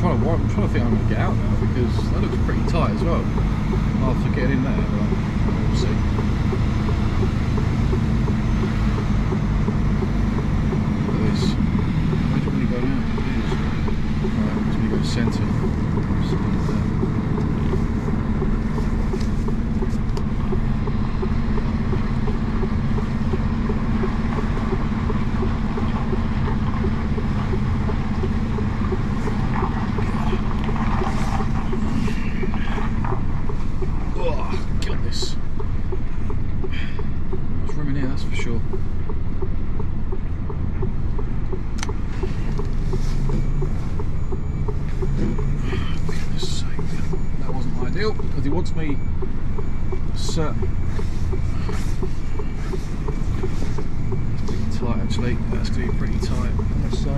I'm trying to think I'm going to get out now because that looks pretty tight as well. After getting in there, but we'll see. Look at this. Where do you want to go now? Alright, I'm just going to go centre. Because he wants me pretty tight actually. That's going to be pretty tight. So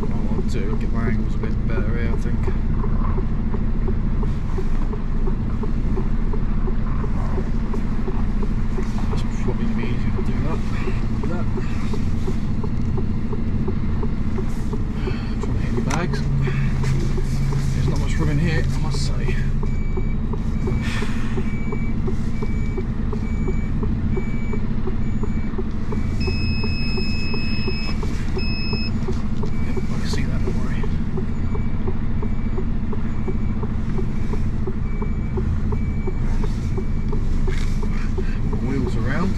what I'll do, I'll get my angles a bit better here, I think. Probably be easier to do that. Trying to hit any bags. There's not much room in here, I must say. Yep, I can see that, don't worry. Wheels around.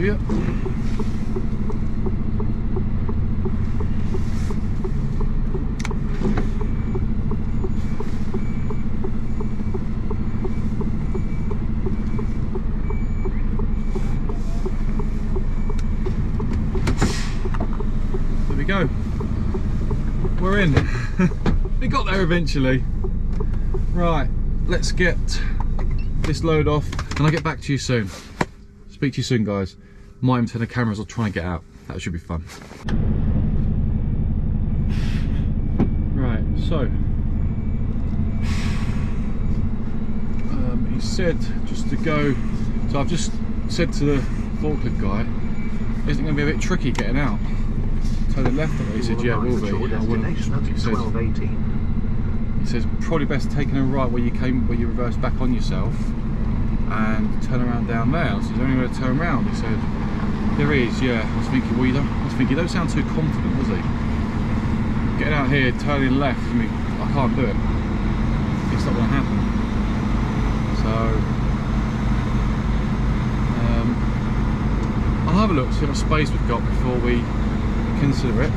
Yep. There we go. We're in. We got there eventually. Right, let's get this load off and I'll get back to you soon. Speak to you soon, guys. Might even turn the cameras, I'll try and get out. That should be fun. Right, so he said just to go. So I've just said to the forklift guy, isn't it going to be a bit tricky getting out? Turn it left. He said, yeah, it will be. He says probably best taking a right where you came, where you reversed back on yourself, and turn around down there. So there's only way to turn around. He said, there is, yeah. I was thinking, well, you don't sound too confident, does he? Getting out here, turning left, I mean, I can't do it. It's not going to happen. So, I'll have a look, see how much space we've got before we consider it.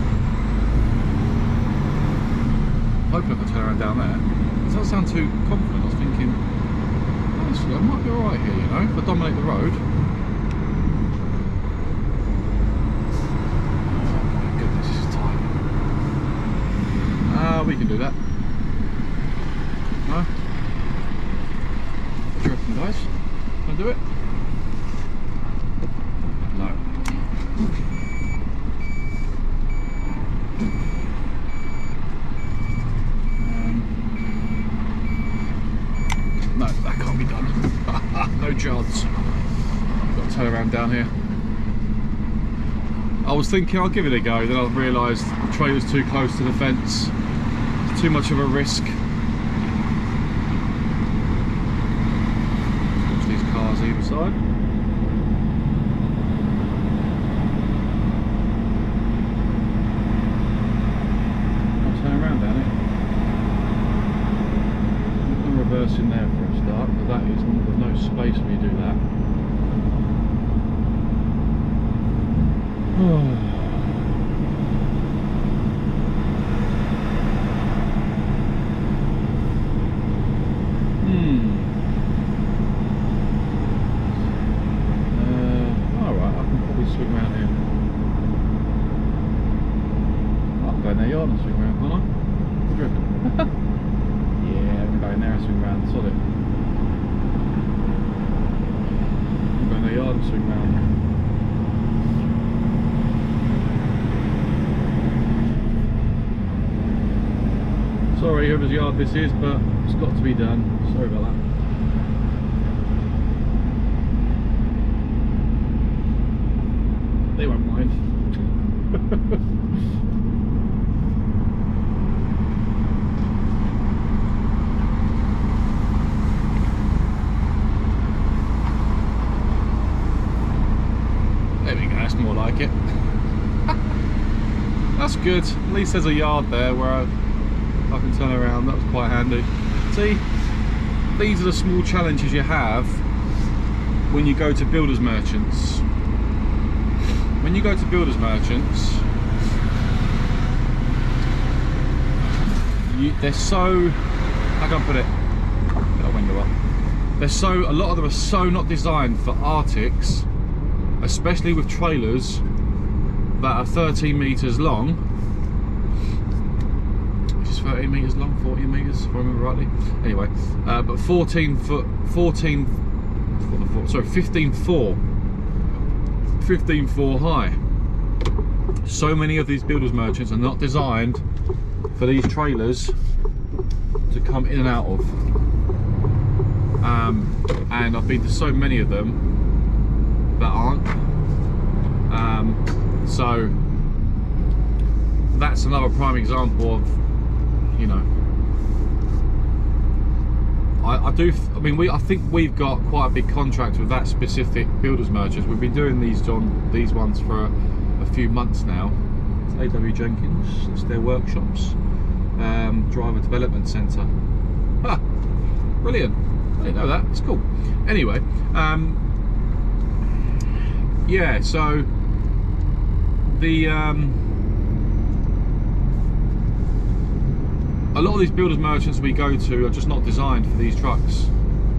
Hopefully I can turn around down there. It doesn't sound too confident. I was thinking, honestly, I might be alright here, you know, if I dominate the road. Oh my goodness, this is tight. We can do that. No? What do you reckon, guys? Can I do it? No. No, that can't be done. No chance. Got to turn around down here. I was thinking I'll give it a go, then I realised the trailer's too close to the fence. It's too much of a risk. Watch these cars either side. I'll turn around down it. Reverse in there for a start, but that is, there's no space for me to do that. Alright, I can probably swing around here. I'll go in their yard and swing around, can't I? What do you reckon? Yeah, I'm going to go in there and swing around, solid. I'll go in their yard and swing around. Sorry whoever's yard this is, but it's got to be done. Sorry about that. They won't mind. There we go, that's more like it. That's good. At least there's a yard there where I can turn around. That was quite handy. See, these are the small challenges you have when you go to builders merchants. When you go to builders merchants, they're so, how can I put it? Get that window up. They're so, a lot of them are so not designed for Arctics, especially with trailers that are 13 metres long. 13 metres long, 14 metres if I remember rightly. Anyway, but 15.4 high. So many of these builders merchants are not designed for these trailers to come in and out of. And I've been to so many of them that aren't. So that's another prime example of, you know, I think we've got quite a big contract with that specific builders merchants. We've been doing these ones for a few months now. It's AW Jenkins, it's their workshops, driver development centre. Ah, brilliant! I didn't know that. It's cool. Anyway, yeah. So the a lot of these builders merchants we go to are just not designed for these trucks,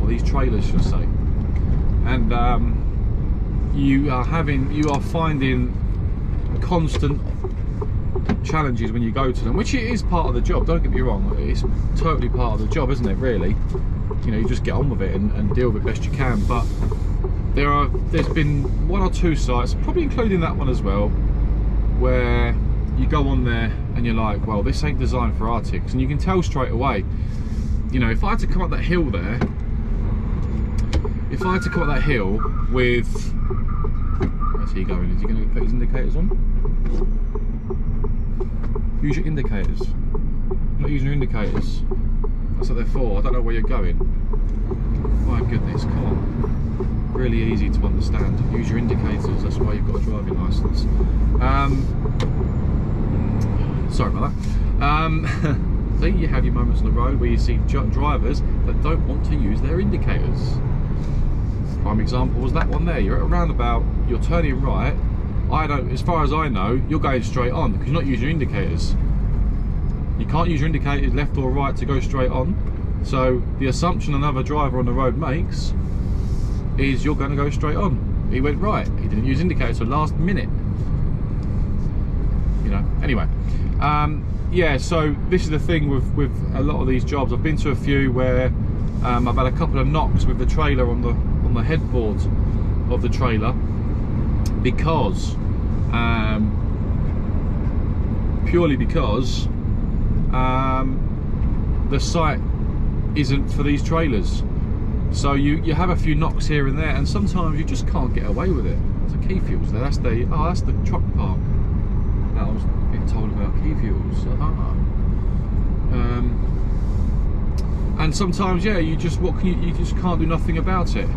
or these trailers should I say, and you are finding constant challenges when you go to them, which it is part of the job, don't get me wrong, it's totally part of the job, isn't it, really? You know, you just get on with it and deal with it best you can. But there's been one or two sites, probably including that one as well, where you go on there and you're like, well, this ain't designed for Arctics, and you can tell straight away. You know, if I had to come up that hill there, with, where's he going? Is he going to put his indicators on? Use your indicators. You're not using your indicators. That's what they're for. I don't know where you're going. My goodness, come on. Really easy to understand. Use your indicators. That's why you've got a driving licence. Sorry about that. So you have your moments on the road where you see drivers that don't want to use their indicators. Prime example was that one there. You're at a roundabout, you're turning right. As far as I know, you're going straight on because you're not using your indicators. You can't use your indicators left or right to go straight on. So the assumption another driver on the road makes is you're going to go straight on. He went right. He didn't use indicators till last minute. You know. Anyway. Yeah, so this is the thing with a lot of these jobs. I've been to a few where I've had a couple of knocks with the trailer on the headboard of the trailer because purely because the site isn't for these trailers. So you have a few knocks here and there, and sometimes you just can't get away with it. There's a key fuels there. That's the truck park that I was being told about, key fuels. And sometimes, yeah, you just can't do nothing about it.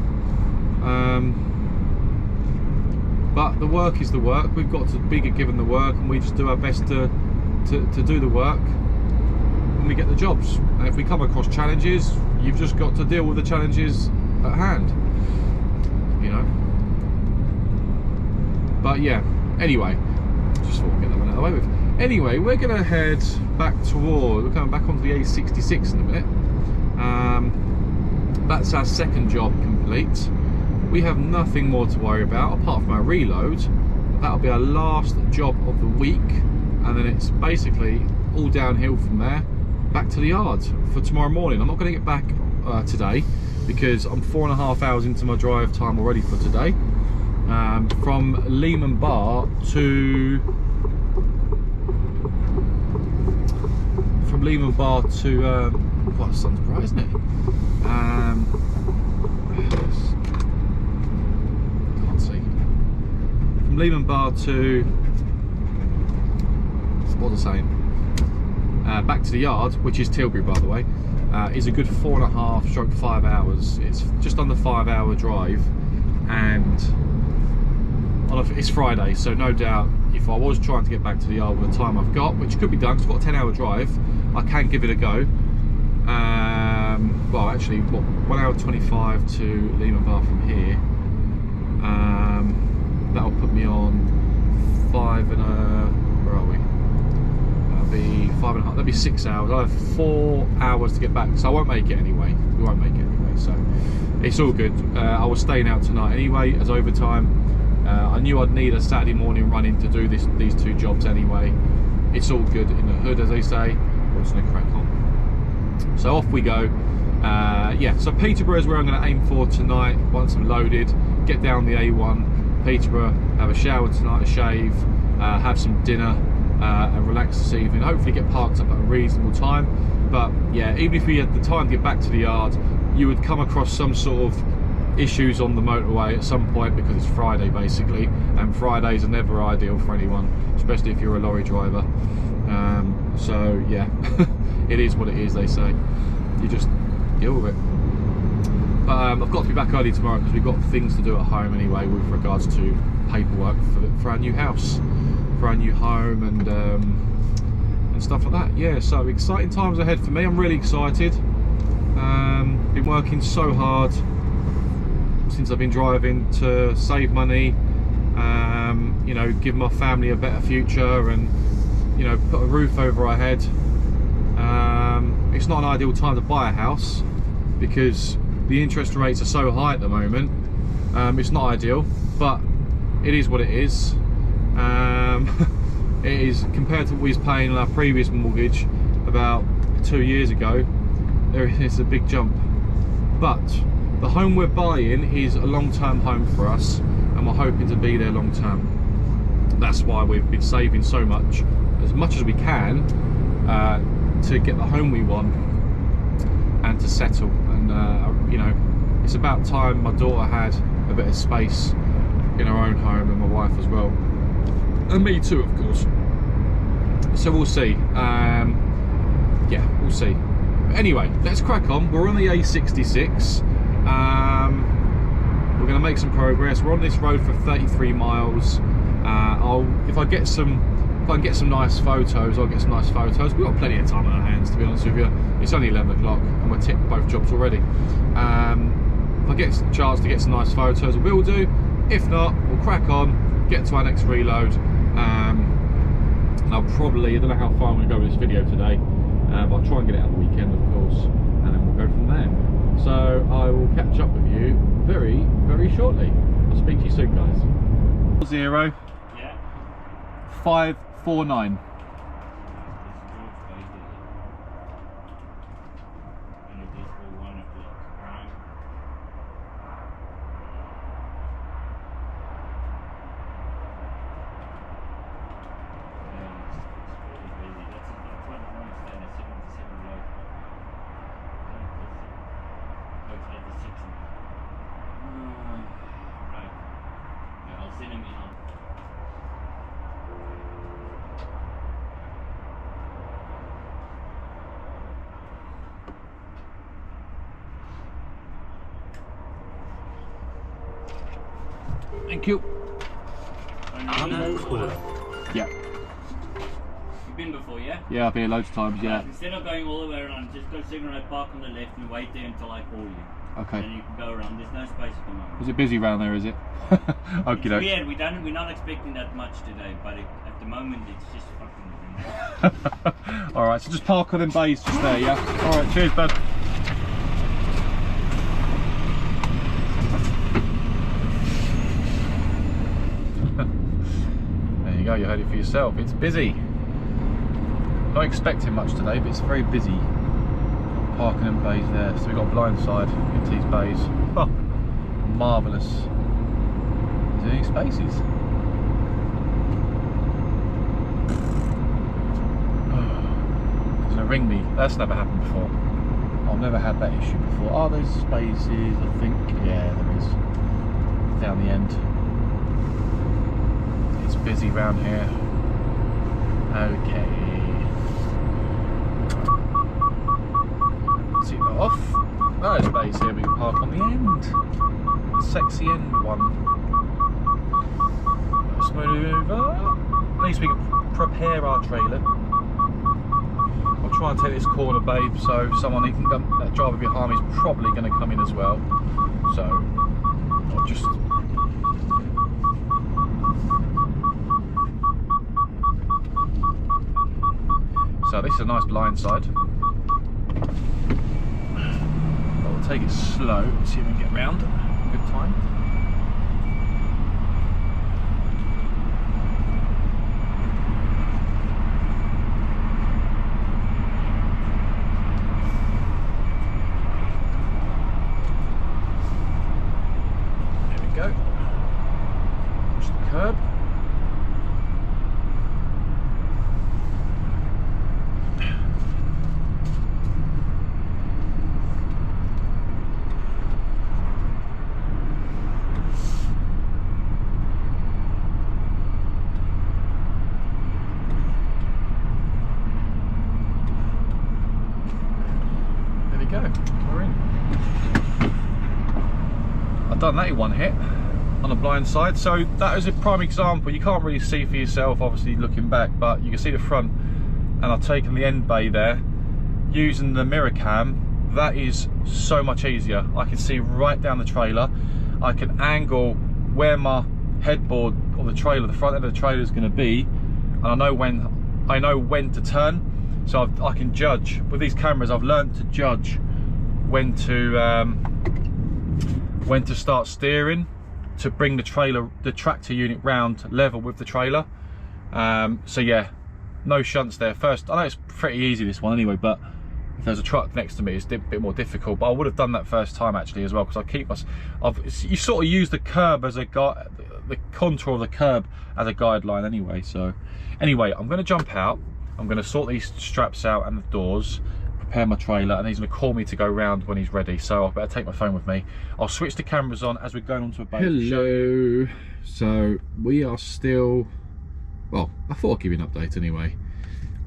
But the work is the work. We've got to be given the work, and we just do our best to do the work when we get the jobs. And if we come across challenges, you've just got to deal with the challenges at hand, you know. But yeah, Anyway, just thought I'd get that one out of the way with. Anyway, we're going to head back we're coming back onto the A66 in a minute. That's our second job complete. We have nothing more to worry about apart from our reload. That'll be our last job of the week, and then it's basically all downhill from there, back to the yard for tomorrow morning. I'm not going to get back today because I'm 4.5 hours into my drive time already for today. From Lehman Bar to God, the sun's bright, isn't it? Can't see. From Lehman Bar to, what was I saying? Back to the yard, which is Tilbury, by the way, is a good 4.5/5 hours. It's just under 5-hour drive, and it's Friday, so no doubt if I was trying to get back to the yard with the time I've got, which could be done because I've got a 10-hour drive, I can give it a go. Well, actually, what, 1 hour 25 to Lehman Bar from here. That'll put me on where are we? That'll be 5.5. That'll be 6 hours. I have 4 hours to get back, so I won't make it anyway. We won't make it anyway, so it's all good. I was staying out tonight anyway as overtime. I knew I'd need a Saturday morning run in to do these 2 jobs anyway. It's all good in the hood, as they say. We're just gonna crack on. So off we go. Yeah, so Peterborough is where I'm going to aim for tonight. Once I'm loaded, get down the A1, Peterborough, have a shower tonight, a shave, have some dinner, and relax this evening. Hopefully get parked up at a reasonable time. But yeah, even if you had the time to get back to the yard, you would come across some sort of issues on the motorway at some point because it's Friday basically, and Fridays are never ideal for anyone, especially if you're a lorry driver. So yeah, it is what it is, they say. You just deal with it. But I've got to be back early tomorrow because we've got things to do at home anyway with regards to paperwork for our new house, for our new home, and stuff like that. Yeah, so exciting times ahead for me. I'm really excited. Been working so hard since I've been driving to save money, you know, give my family a better future, and you know, put a roof over our head. It's not an ideal time to buy a house because the interest rates are so high at the moment. It's not ideal, but it is what it is. It is, compared to what we was paying on our previous mortgage about 2 years ago, there is a big jump. But the home we're buying is a long-term home for us, and we're hoping to be there long-term. That's why we've been saving so much as we can, to get the home we want and to settle. And you know, it's about time my daughter had a bit of space in her own home, and my wife as well, and me too, of course. So we'll see. Yeah, we'll see. But anyway, let's crack on. We're on the A66. We're going to make some progress. We're on this road for 33 miles. If I can get some nice photos, I'll get some nice photos. We've got plenty of time on our hands, to be honest with you. It's only 11 o'clock and we're ticked both jobs already. If I get a chance to get some nice photos, I will do. If not, we'll crack on, get to our next reload. And I'll probably, I don't know how far I'm going to go with this video today, but I'll try and get it out the weekend, of course, and then we'll go from there. So I will catch up with you very, very shortly. I'll speak to you soon, guys. 0 Yeah. 549. And it is for 1 o'clock, right? It's really busy. That's what I understand. It's 77 loads. Oh, it's 86 now. Right. Yeah, I'll send him in on. Thank you. Yeah. You've been before, yeah? Yeah, I've been here loads of times, yeah. Instead of going all the way around, just go Signal Road, park on the left and wait there until I call you. Okay. Then you can go around. There's no space at the moment. Is it busy around there, is it? It's Okay, doke. weird. We're not expecting that much today, but at the moment it's just fucking. Alright, so just park on them bays just there, yeah? Alright, cheers, bud. There you go, you heard it for yourself. It's busy. Not expecting much today, but it's very busy. Parking them bays there. So we've got a blind side into these bays. Oh, marvellous. Is there any spaces? Ring me. That's never happened before. I've never had that issue before. Oh, there's spaces, I think. Yeah, there is. Down the end. It's busy round here. Okay. See that off. There's space here. We can park on the end. The sexy end one. Let's move over. At least we can prepare our trailer. I'll try and take this corner, babe, so someone who can come, that driver behind me is probably going to come in as well. So I'll just this is a nice blind side. I'll take it slow, see if we can get round. Good time. Curb. There we go, we're in. I've done that in one hit. On the blind side, so that is a prime example. You can't really see for yourself obviously looking back, but you can see the front, and I've taken the end bay there using the mirror cam. That is so much easier. I can see right down the trailer. I can angle where my headboard or the trailer, the front end of the trailer is going to be, and I know when to turn. So I can judge with these cameras. I've learned to judge when to start steering, to bring the tractor unit round level with the trailer. So yeah, no shunts there. First, I know it's pretty easy this one anyway, but if there's a truck next to me it's a bit more difficult, but I would have done that first time actually as well, because you sort of use the curb as a guide, the contour of the curb as a guideline anyway. So anyway, I'm going to jump out, I'm going to sort these straps out and the doors, prepare my trailer, and he's going to call me to go round when he's ready. So I better take my phone with me. I'll switch the cameras on as we're going onto a boat. Hello. So we are still, well, I thought I'd give you an update anyway.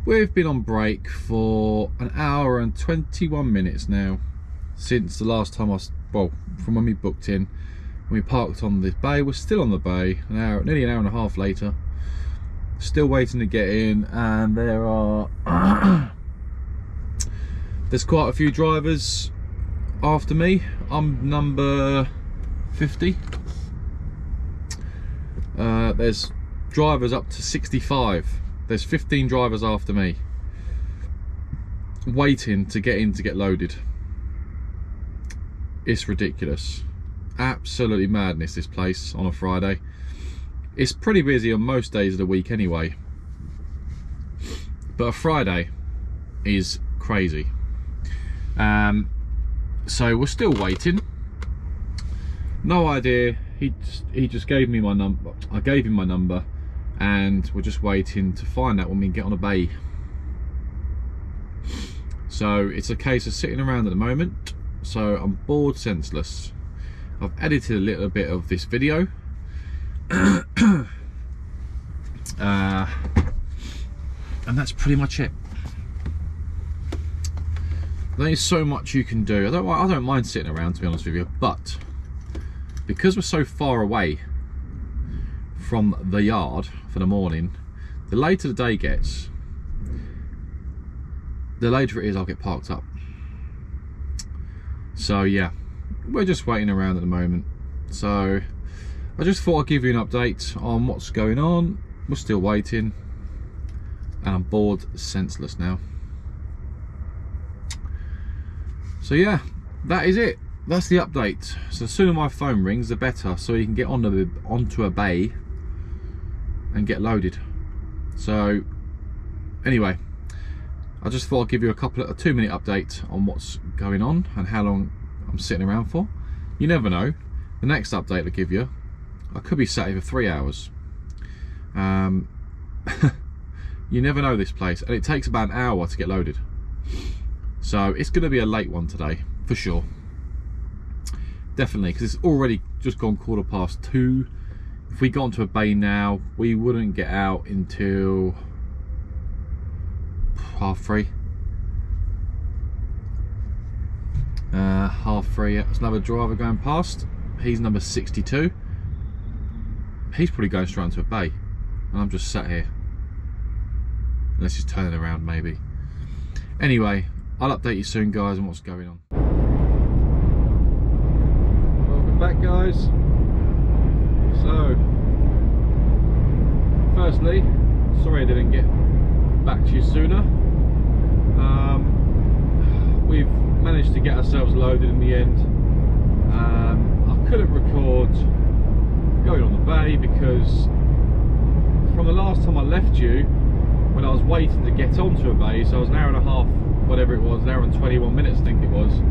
We've been on break for an hour and 21 minutes now since the last time from when we booked in. When we parked on this bay, we're still on the bay nearly an hour and a half later, still waiting to get in, and there are there's quite a few drivers after me. I'm number 50. There's drivers up to 65. There's 15 drivers after me, waiting to get in to get loaded. It's ridiculous. Absolutely madness, this place on a Friday. It's pretty busy on most days of the week anyway, but a Friday is crazy. So we're still waiting. No idea. He just gave me my number. I gave him my number, and we're just waiting to find out when we get on a bay. So it's a case of sitting around at the moment. So I'm bored senseless. I've edited a little bit of this video. And that's pretty much it. There's so much you can do. I don't mind sitting around, to be honest with you, but because we're so far away from the yard for the morning, the later the day gets, the later it is I'll get parked up. So yeah, we're just waiting around at the moment. So I just thought I'd give you an update on what's going on. We're still waiting, and I'm bored senseless now. So yeah, that is it. That's the update. So the sooner my phone rings, the better, so you can get onto a bay and get loaded. So anyway, I just thought I'd give you a 2-minute update on what's going on and how long I'm sitting around for. You never know. The next update I give you, I could be sat here for 3 hours. You never know this place, and it takes about an hour to get loaded. So it's going to be a late one today, for sure. Definitely, because it's already just gone 2:15. If we got onto a bay now, we wouldn't get out until 3:30. 3:30. There's another driver going past. He's number 62. He's probably going straight into a bay, and I'm just sat here. Unless he's turning around, maybe. Anyway, I'll update you soon, guys, on what's going on. Welcome back, guys. So, firstly, sorry I didn't get back to you sooner. We've managed to get ourselves loaded in the end. I couldn't record going on the bay because from the last time I left you, when I was waiting to get onto a bay, so I was an hour and a half, whatever it was, an hour and 21 minutes I think it was,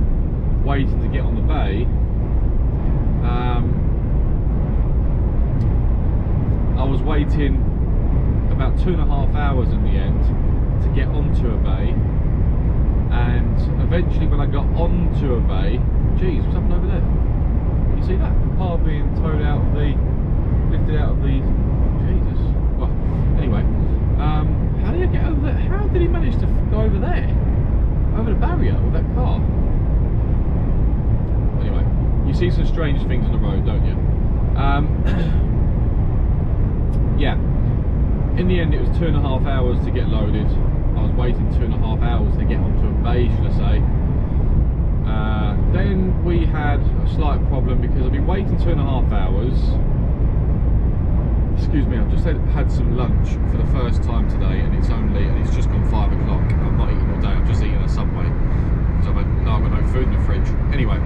waiting to get on the bay. I was waiting about 2.5 hours in the end to get onto a bay, and eventually when I got onto a bay, geez, what's happening over there? Can you see that? The car being towed out of the, lifted out of the, Jesus. Well, anyway, how did he get over there? How did he manage to go over there? Over the barrier with that car? Anyway, you see some strange things on the road, don't you? Yeah, in the end it was 2.5 hours to get loaded. I was waiting 2.5 hours to get onto a bay, should I say. Then we had a slight problem because I've been waiting 2.5 hours. Excuse me, I've just had some lunch for the first time today, and it's just gone 5 o'clock. I'm not eating all day, I'm just eating a Subway because I've got no food in the fridge. Anyway,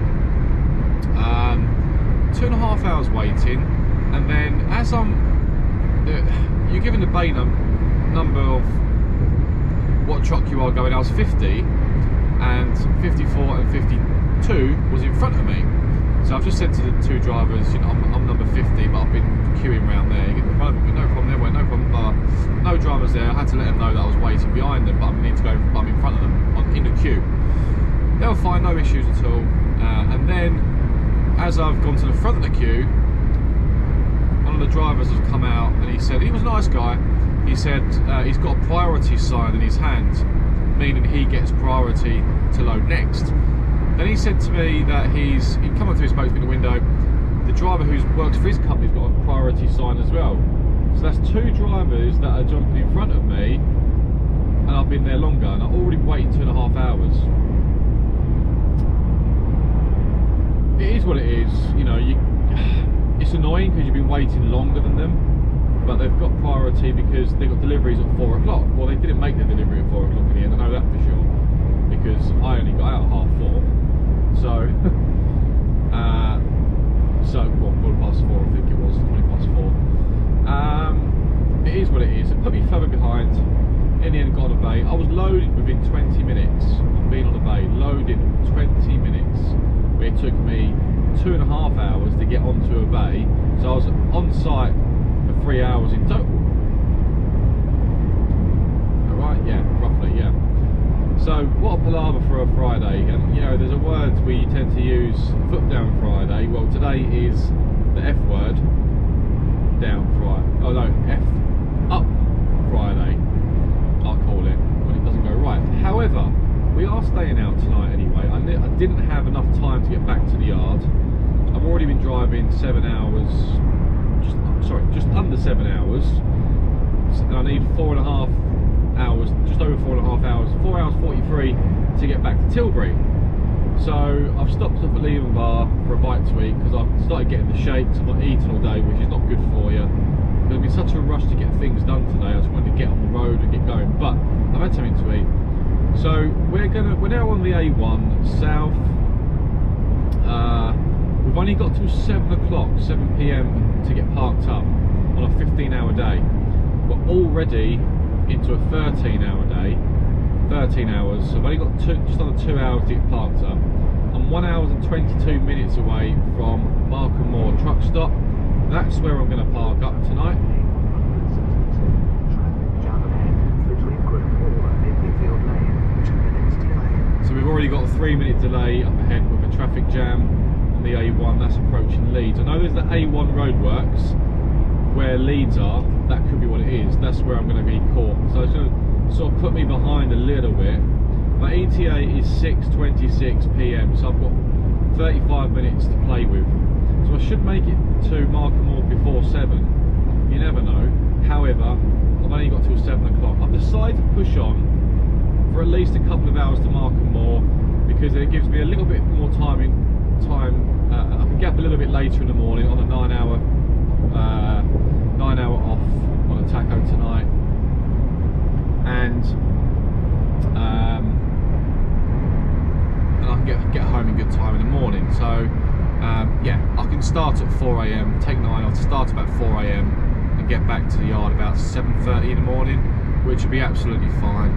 2.5 hours waiting, and then as you're given the bay number of what truck you are going. I was 50, and 54 and 52 was in front of me. So I've just said to the two drivers, you know, I'm number 50, but I've been queuing around there. You get in front of me, no problem. There were no problem. No drivers there. I had to let them know that I was waiting behind them, but I need to go. I'm in front of them in the queue. They were fine, no issues at all. And then, as I've gone to the front of the queue, one of the drivers has come out and he said, he was a nice guy, he said he's got a priority sign in his hand, meaning he gets priority to load next. Then he said to me that he'd come up to me, spoke to me in the window, the driver who works for his company's got a priority sign as well. So that's two drivers that are jumping in front of me, and I've been there longer, and I've already waited 2.5 hours. It is what it is, you know. It's annoying because you've been waiting longer than them, but they've got priority because they've got deliveries at 4 o'clock. Well, they didn't make their delivery at 4 o'clock in the end, I know that for sure, because I only got out at 4:30. So, well, 4:15, I think it was, 4:20. It is what it is. It put me further behind. In the end, got on a bay. I was loaded within 20 minutes of being on the bay. Loaded 20 minutes. It took me 2.5 hours to get onto a bay. So I was on site for 3 hours in total. Alright, yeah, roughly, yeah. So, what a palaver for a Friday. And, you know, there's a word we tend to use, foot down Friday. Well, today is the F word, down Friday. Oh no, F up Friday, I'll call it, when it doesn't go right. However, we are staying out tonight anyway. I didn't have enough time to get back to the yard. I've already been driving 7 hours, just under 7 hours. And I need 4.5 hours, just over 4.5 hours, 4 hours 43 to get back to Tilbury. So I've stopped off at Leland Bar for a bite to eat because I've started getting the shakes. I'm not eating all day, which is not good for you. There's been such a rush to get things done today. I just wanted to get on the road and get going, but I've had something to eat. So we're now on the A1 south. We've only got till 7 o'clock, 7 PM to get parked up on a 15-hour day. We're already into a 13-hour day. 13 hours, so I've only got just under 2 hours to get parked up. I'm 1 hour and 22 minutes away from Markham Moor truck stop. That's where I'm going to park up tonight. So we've already got a 3-minute delay up ahead with a traffic jam on the A1 that's approaching Leeds. I know there's the A1 roadworks where Leeds are. That could be what it is. That's where I'm going to be caught. So it's going to sort of put me behind a little bit. My ETA is 6:26 PM, so I've got 35 minutes to play with. So I should make it to Markham Moor before 7. You never know. However, I've only got till 7 o'clock. I've decided to push on for at least a couple of hours to Markham Moor because it gives me a little bit more time. I can get up a little bit later in the morning on a 9 hour off on a taco tonight, and I can get home in good time in the morning. So yeah, I can start at 4 AM, take 9 off, start about 4 AM and get back to the yard about 7:30 in the morning, which would be absolutely fine,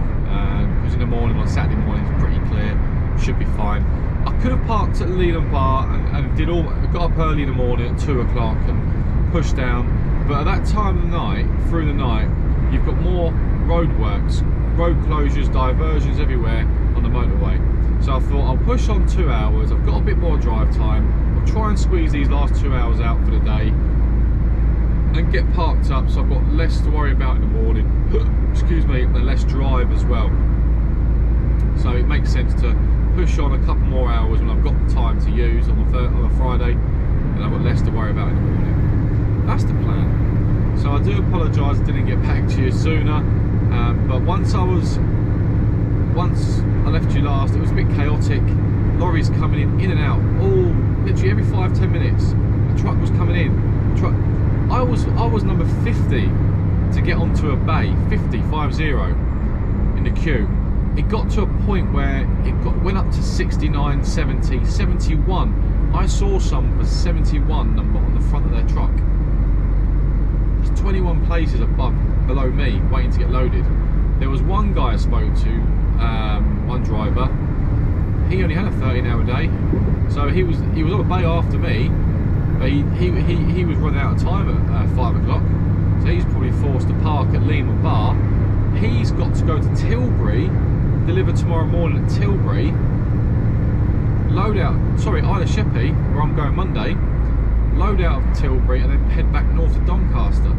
because in the morning on Saturday morning it's pretty clear, should be fine. I could have parked at Leland Bar and got up early in the morning at 2 o'clock and pushed down, but at that time of the night, through the night, you've got more roadworks, road closures, diversions everywhere on the motorway. So I thought I'll push on 2 hours, I've got a bit more drive time, I'll try and squeeze these last 2 hours out for the day and get parked up so I've got less to worry about in the morning, excuse me, and less drive as well. So it makes sense to push on a couple more hours when I've got the time to use on a Friday, and I've got less to worry about in the morning. That's the plan. So I do apologise I didn't get back to you sooner, but once I left you last, it was a bit chaotic. Lorries coming in and out, all literally every 5-10 minutes. A truck was coming in. I was number 50 to get onto a bay, 50 in the queue. It got to a point where it went up to 69, 70, 71. I saw some for 71 number on the front of their truck. There's 21 places below me waiting to get loaded. There was one guy I spoke to, one driver. He only had a 13-hour day, so he was on a bay after me, but he was running out of time at 5 o'clock. So he's probably forced to park at Leland Bar. He's got to go to Tilbury, deliver tomorrow morning at Tilbury, load out, Isle of Sheppey, where I'm going Monday, load out of Tilbury and then head back north to Doncaster.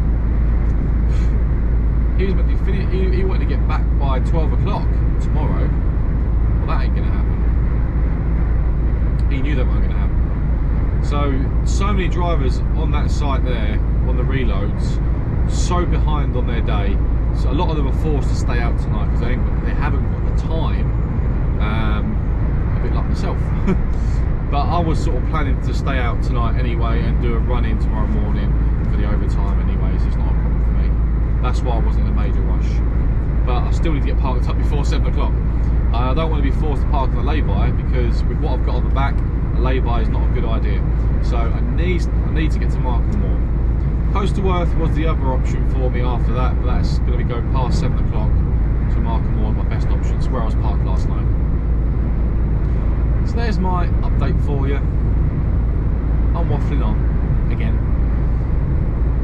He was meant to be finished, he wanted to get back by 12 o'clock tomorrow. Well, that ain't going to happen. He knew that wasn't going to happen. So many drivers on that site there, on the reloads, so behind on their day. So a lot of them are forced to stay out tonight because they haven't got the time, a bit like myself. But I was sort of planning to stay out tonight anyway and do a run-in tomorrow morning for the overtime anyway, so it's not a problem for me. That's why I wasn't in a major rush. But I still need to get parked up before 7 o'clock. I don't want to be forced to park on a lay-by, because with what I've got on the back, a lay-by is not a good idea. So I need to get to Markham Moor. Coastal Worth was the other option for me after that, but that's going to be going past 7 o'clock. So Markham Moor, my best option. It's where I was parked last night. So there's my update for you. I'm waffling on again,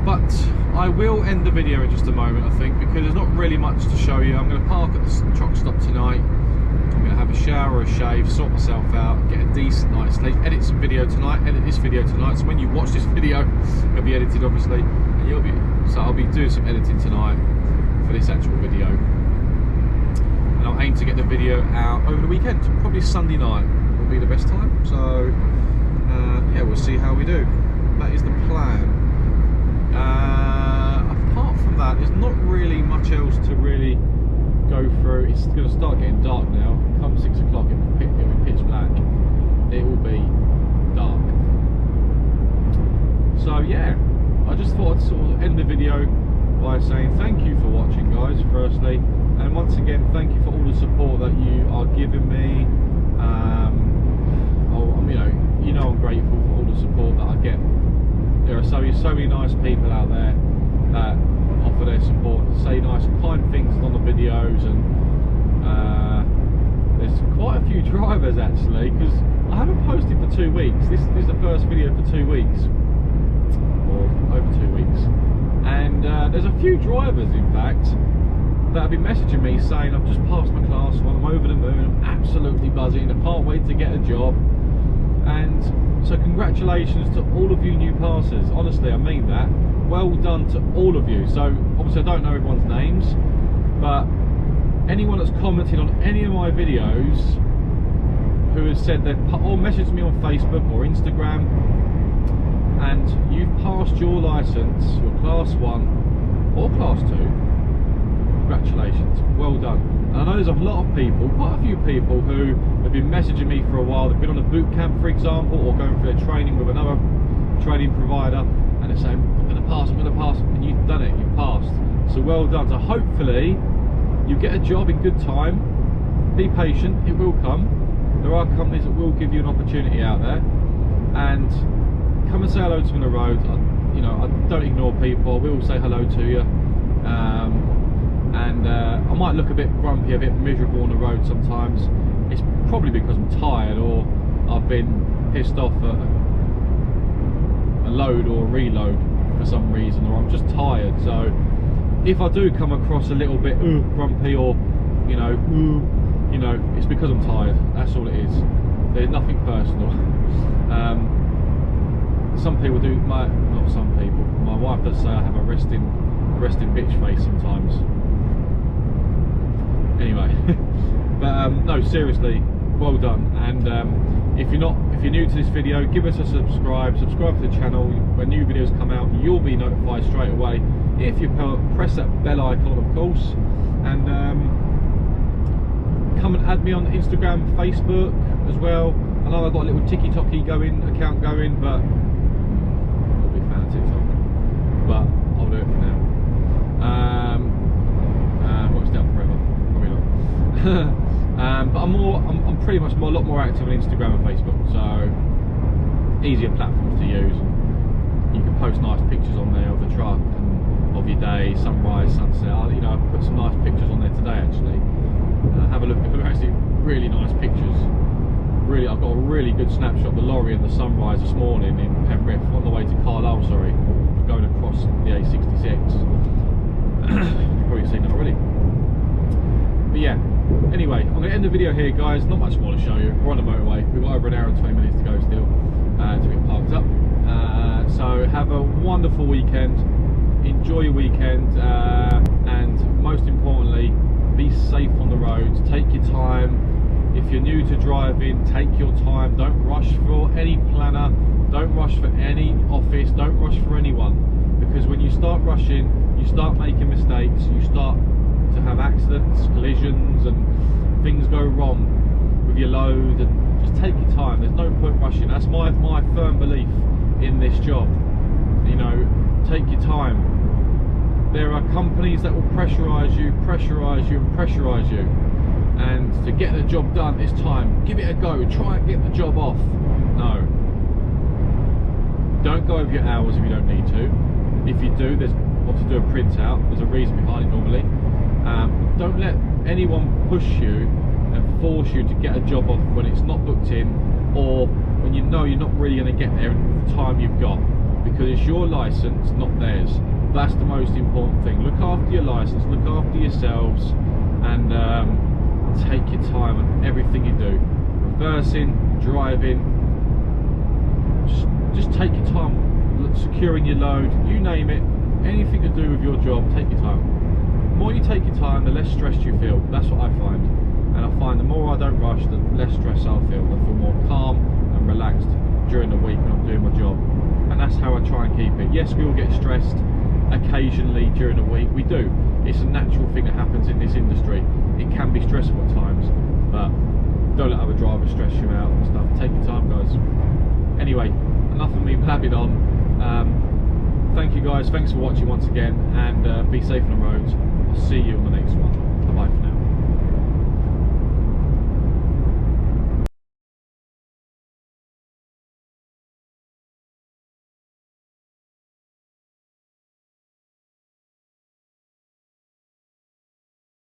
but I will end the video in just a moment, I think, because there's not really much to show you. I'm going to park at the truck stop tonight. I'm going to have a shower, a shave, sort myself out, get a decent night's sleep, edit this video tonight. So when you watch this video, it'll be edited obviously, and I'll be doing some editing tonight for this actual video, and I'll aim to get the video out over the weekend. Probably Sunday night will be the best time. So yeah, we'll see how we do. That is the plan. Apart from that, there's not really much else to really go through. It's going to start getting dark now. Come 6 o'clock, it'll be pitch black. it will be dark. So yeah, I just thought I'd sort of end the video by saying thank you for watching, guys, firstly, and once again thank you for all the support that you are giving me. You know I'm grateful for all the support that I get. There are so many nice people out there that offer their support, say nice kind things on the videos, and there's quite a few drivers actually, because I haven't posted for 2 weeks. This is the first video for 2 weeks, or over 2 weeks, and there's a few drivers in fact that have been messaging me saying I've just passed my class 1, I'm over the moon, I'm absolutely buzzing, I can't wait to get a job. And so congratulations to all of you new passers, honestly I mean that, well done to all of you. So obviously I don't know everyone's names, but anyone that's commented on any of my videos who has said they've or messaged me on Facebook or Instagram and you've passed your licence, your class 1 or class 2, congratulations, well done. And I know there's a lot of people, quite a few people who have been messaging me for a while. They've been on a boot camp, for example, or going for their training with another training provider, and they're saying, I'm going to pass, and you've done it, you've passed. So well done. So hopefully you get a job in good time. Be patient, it will come. There are companies that will give you an opportunity out there, and come and say hello to me on the road. I don't ignore people, I will say hello to you. I might look a bit grumpy, a bit miserable on the road sometimes. It's probably because I'm tired, or I've been pissed off at a load or a reload for some reason, or I'm just tired. So if I do come across a little bit grumpy, or it's because I'm tired. That's all it is. There's nothing personal. Some people do, not some people, my wife does say I have a resting bitch face sometimes. Anyway, but no, seriously, well done. And if you're new to this video, give us a subscribe to the channel. When new videos come out, you'll be notified straight away if you press that bell icon, of course. And come and add me on Instagram, Facebook as well. I know I've got a little TikTok account going, but I'm not a big fan of TikTok, but I'll do it for now. Won't stay up forever, probably not. But I'm pretty much a lot more active on Instagram and Facebook, so easier platforms to use. You can post nice pictures on there of the truck and of your day, sunrise, sunset. I've put some nice pictures on there today actually. Have a look at them, actually really nice pictures. Really, I've got a really good snapshot of the lorry and the sunrise this morning in Penrith, on the way to Carlisle, sorry, going across the A66. You've probably seen that already. But yeah, anyway, I'm going to end the video here, guys. Not much more to show you. We're on the motorway. We've got over an hour and 20 minutes to go still to get parked up. So have a wonderful weekend. Enjoy your weekend, and most importantly, be safe on the roads. Take your time. If you're new to driving, take your time. Don't rush for any planner. Don't rush for any office. Don't rush for anyone. Because when you start rushing, you start making mistakes. You start to have accidents, collisions, and things go wrong with your load. And just take your time. There's no point rushing. That's my firm belief in this job. Take your time. There are companies that will pressurise you, and pressurise you. And to get the job done this time, give it a go, try and get the job off. No. Don't go over your hours if you don't need to. If you do, there's obviously do a printout, there's a reason behind it normally. Don't let anyone push you and force you to get a job off when it's not booked in, or when you know you're not really going to get there in the time you've got, because it's your licence, not theirs. That's the most important thing. Look after your licence, look after yourselves, and take your time on everything you do. Reversing, driving, just take your time. Securing your load, you name it, anything to do with your job, take your time. The more you take your time, the less stressed you feel. That's what I find. And I find the more I don't rush, the less stress I'll feel. I feel more calm and relaxed during the week when I'm doing my job. And that's how I try and keep it. Yes, we all get stressed occasionally during the week. We do. It's a natural thing that happens in this industry. It can be stressful at times, but don't let other drivers stress you out and stuff. Take your time, Anyway, enough of me blabbing on. Thank you guys, thanks for watching once again, and be safe on the roads. I'll see you on the next one. Bye bye for now.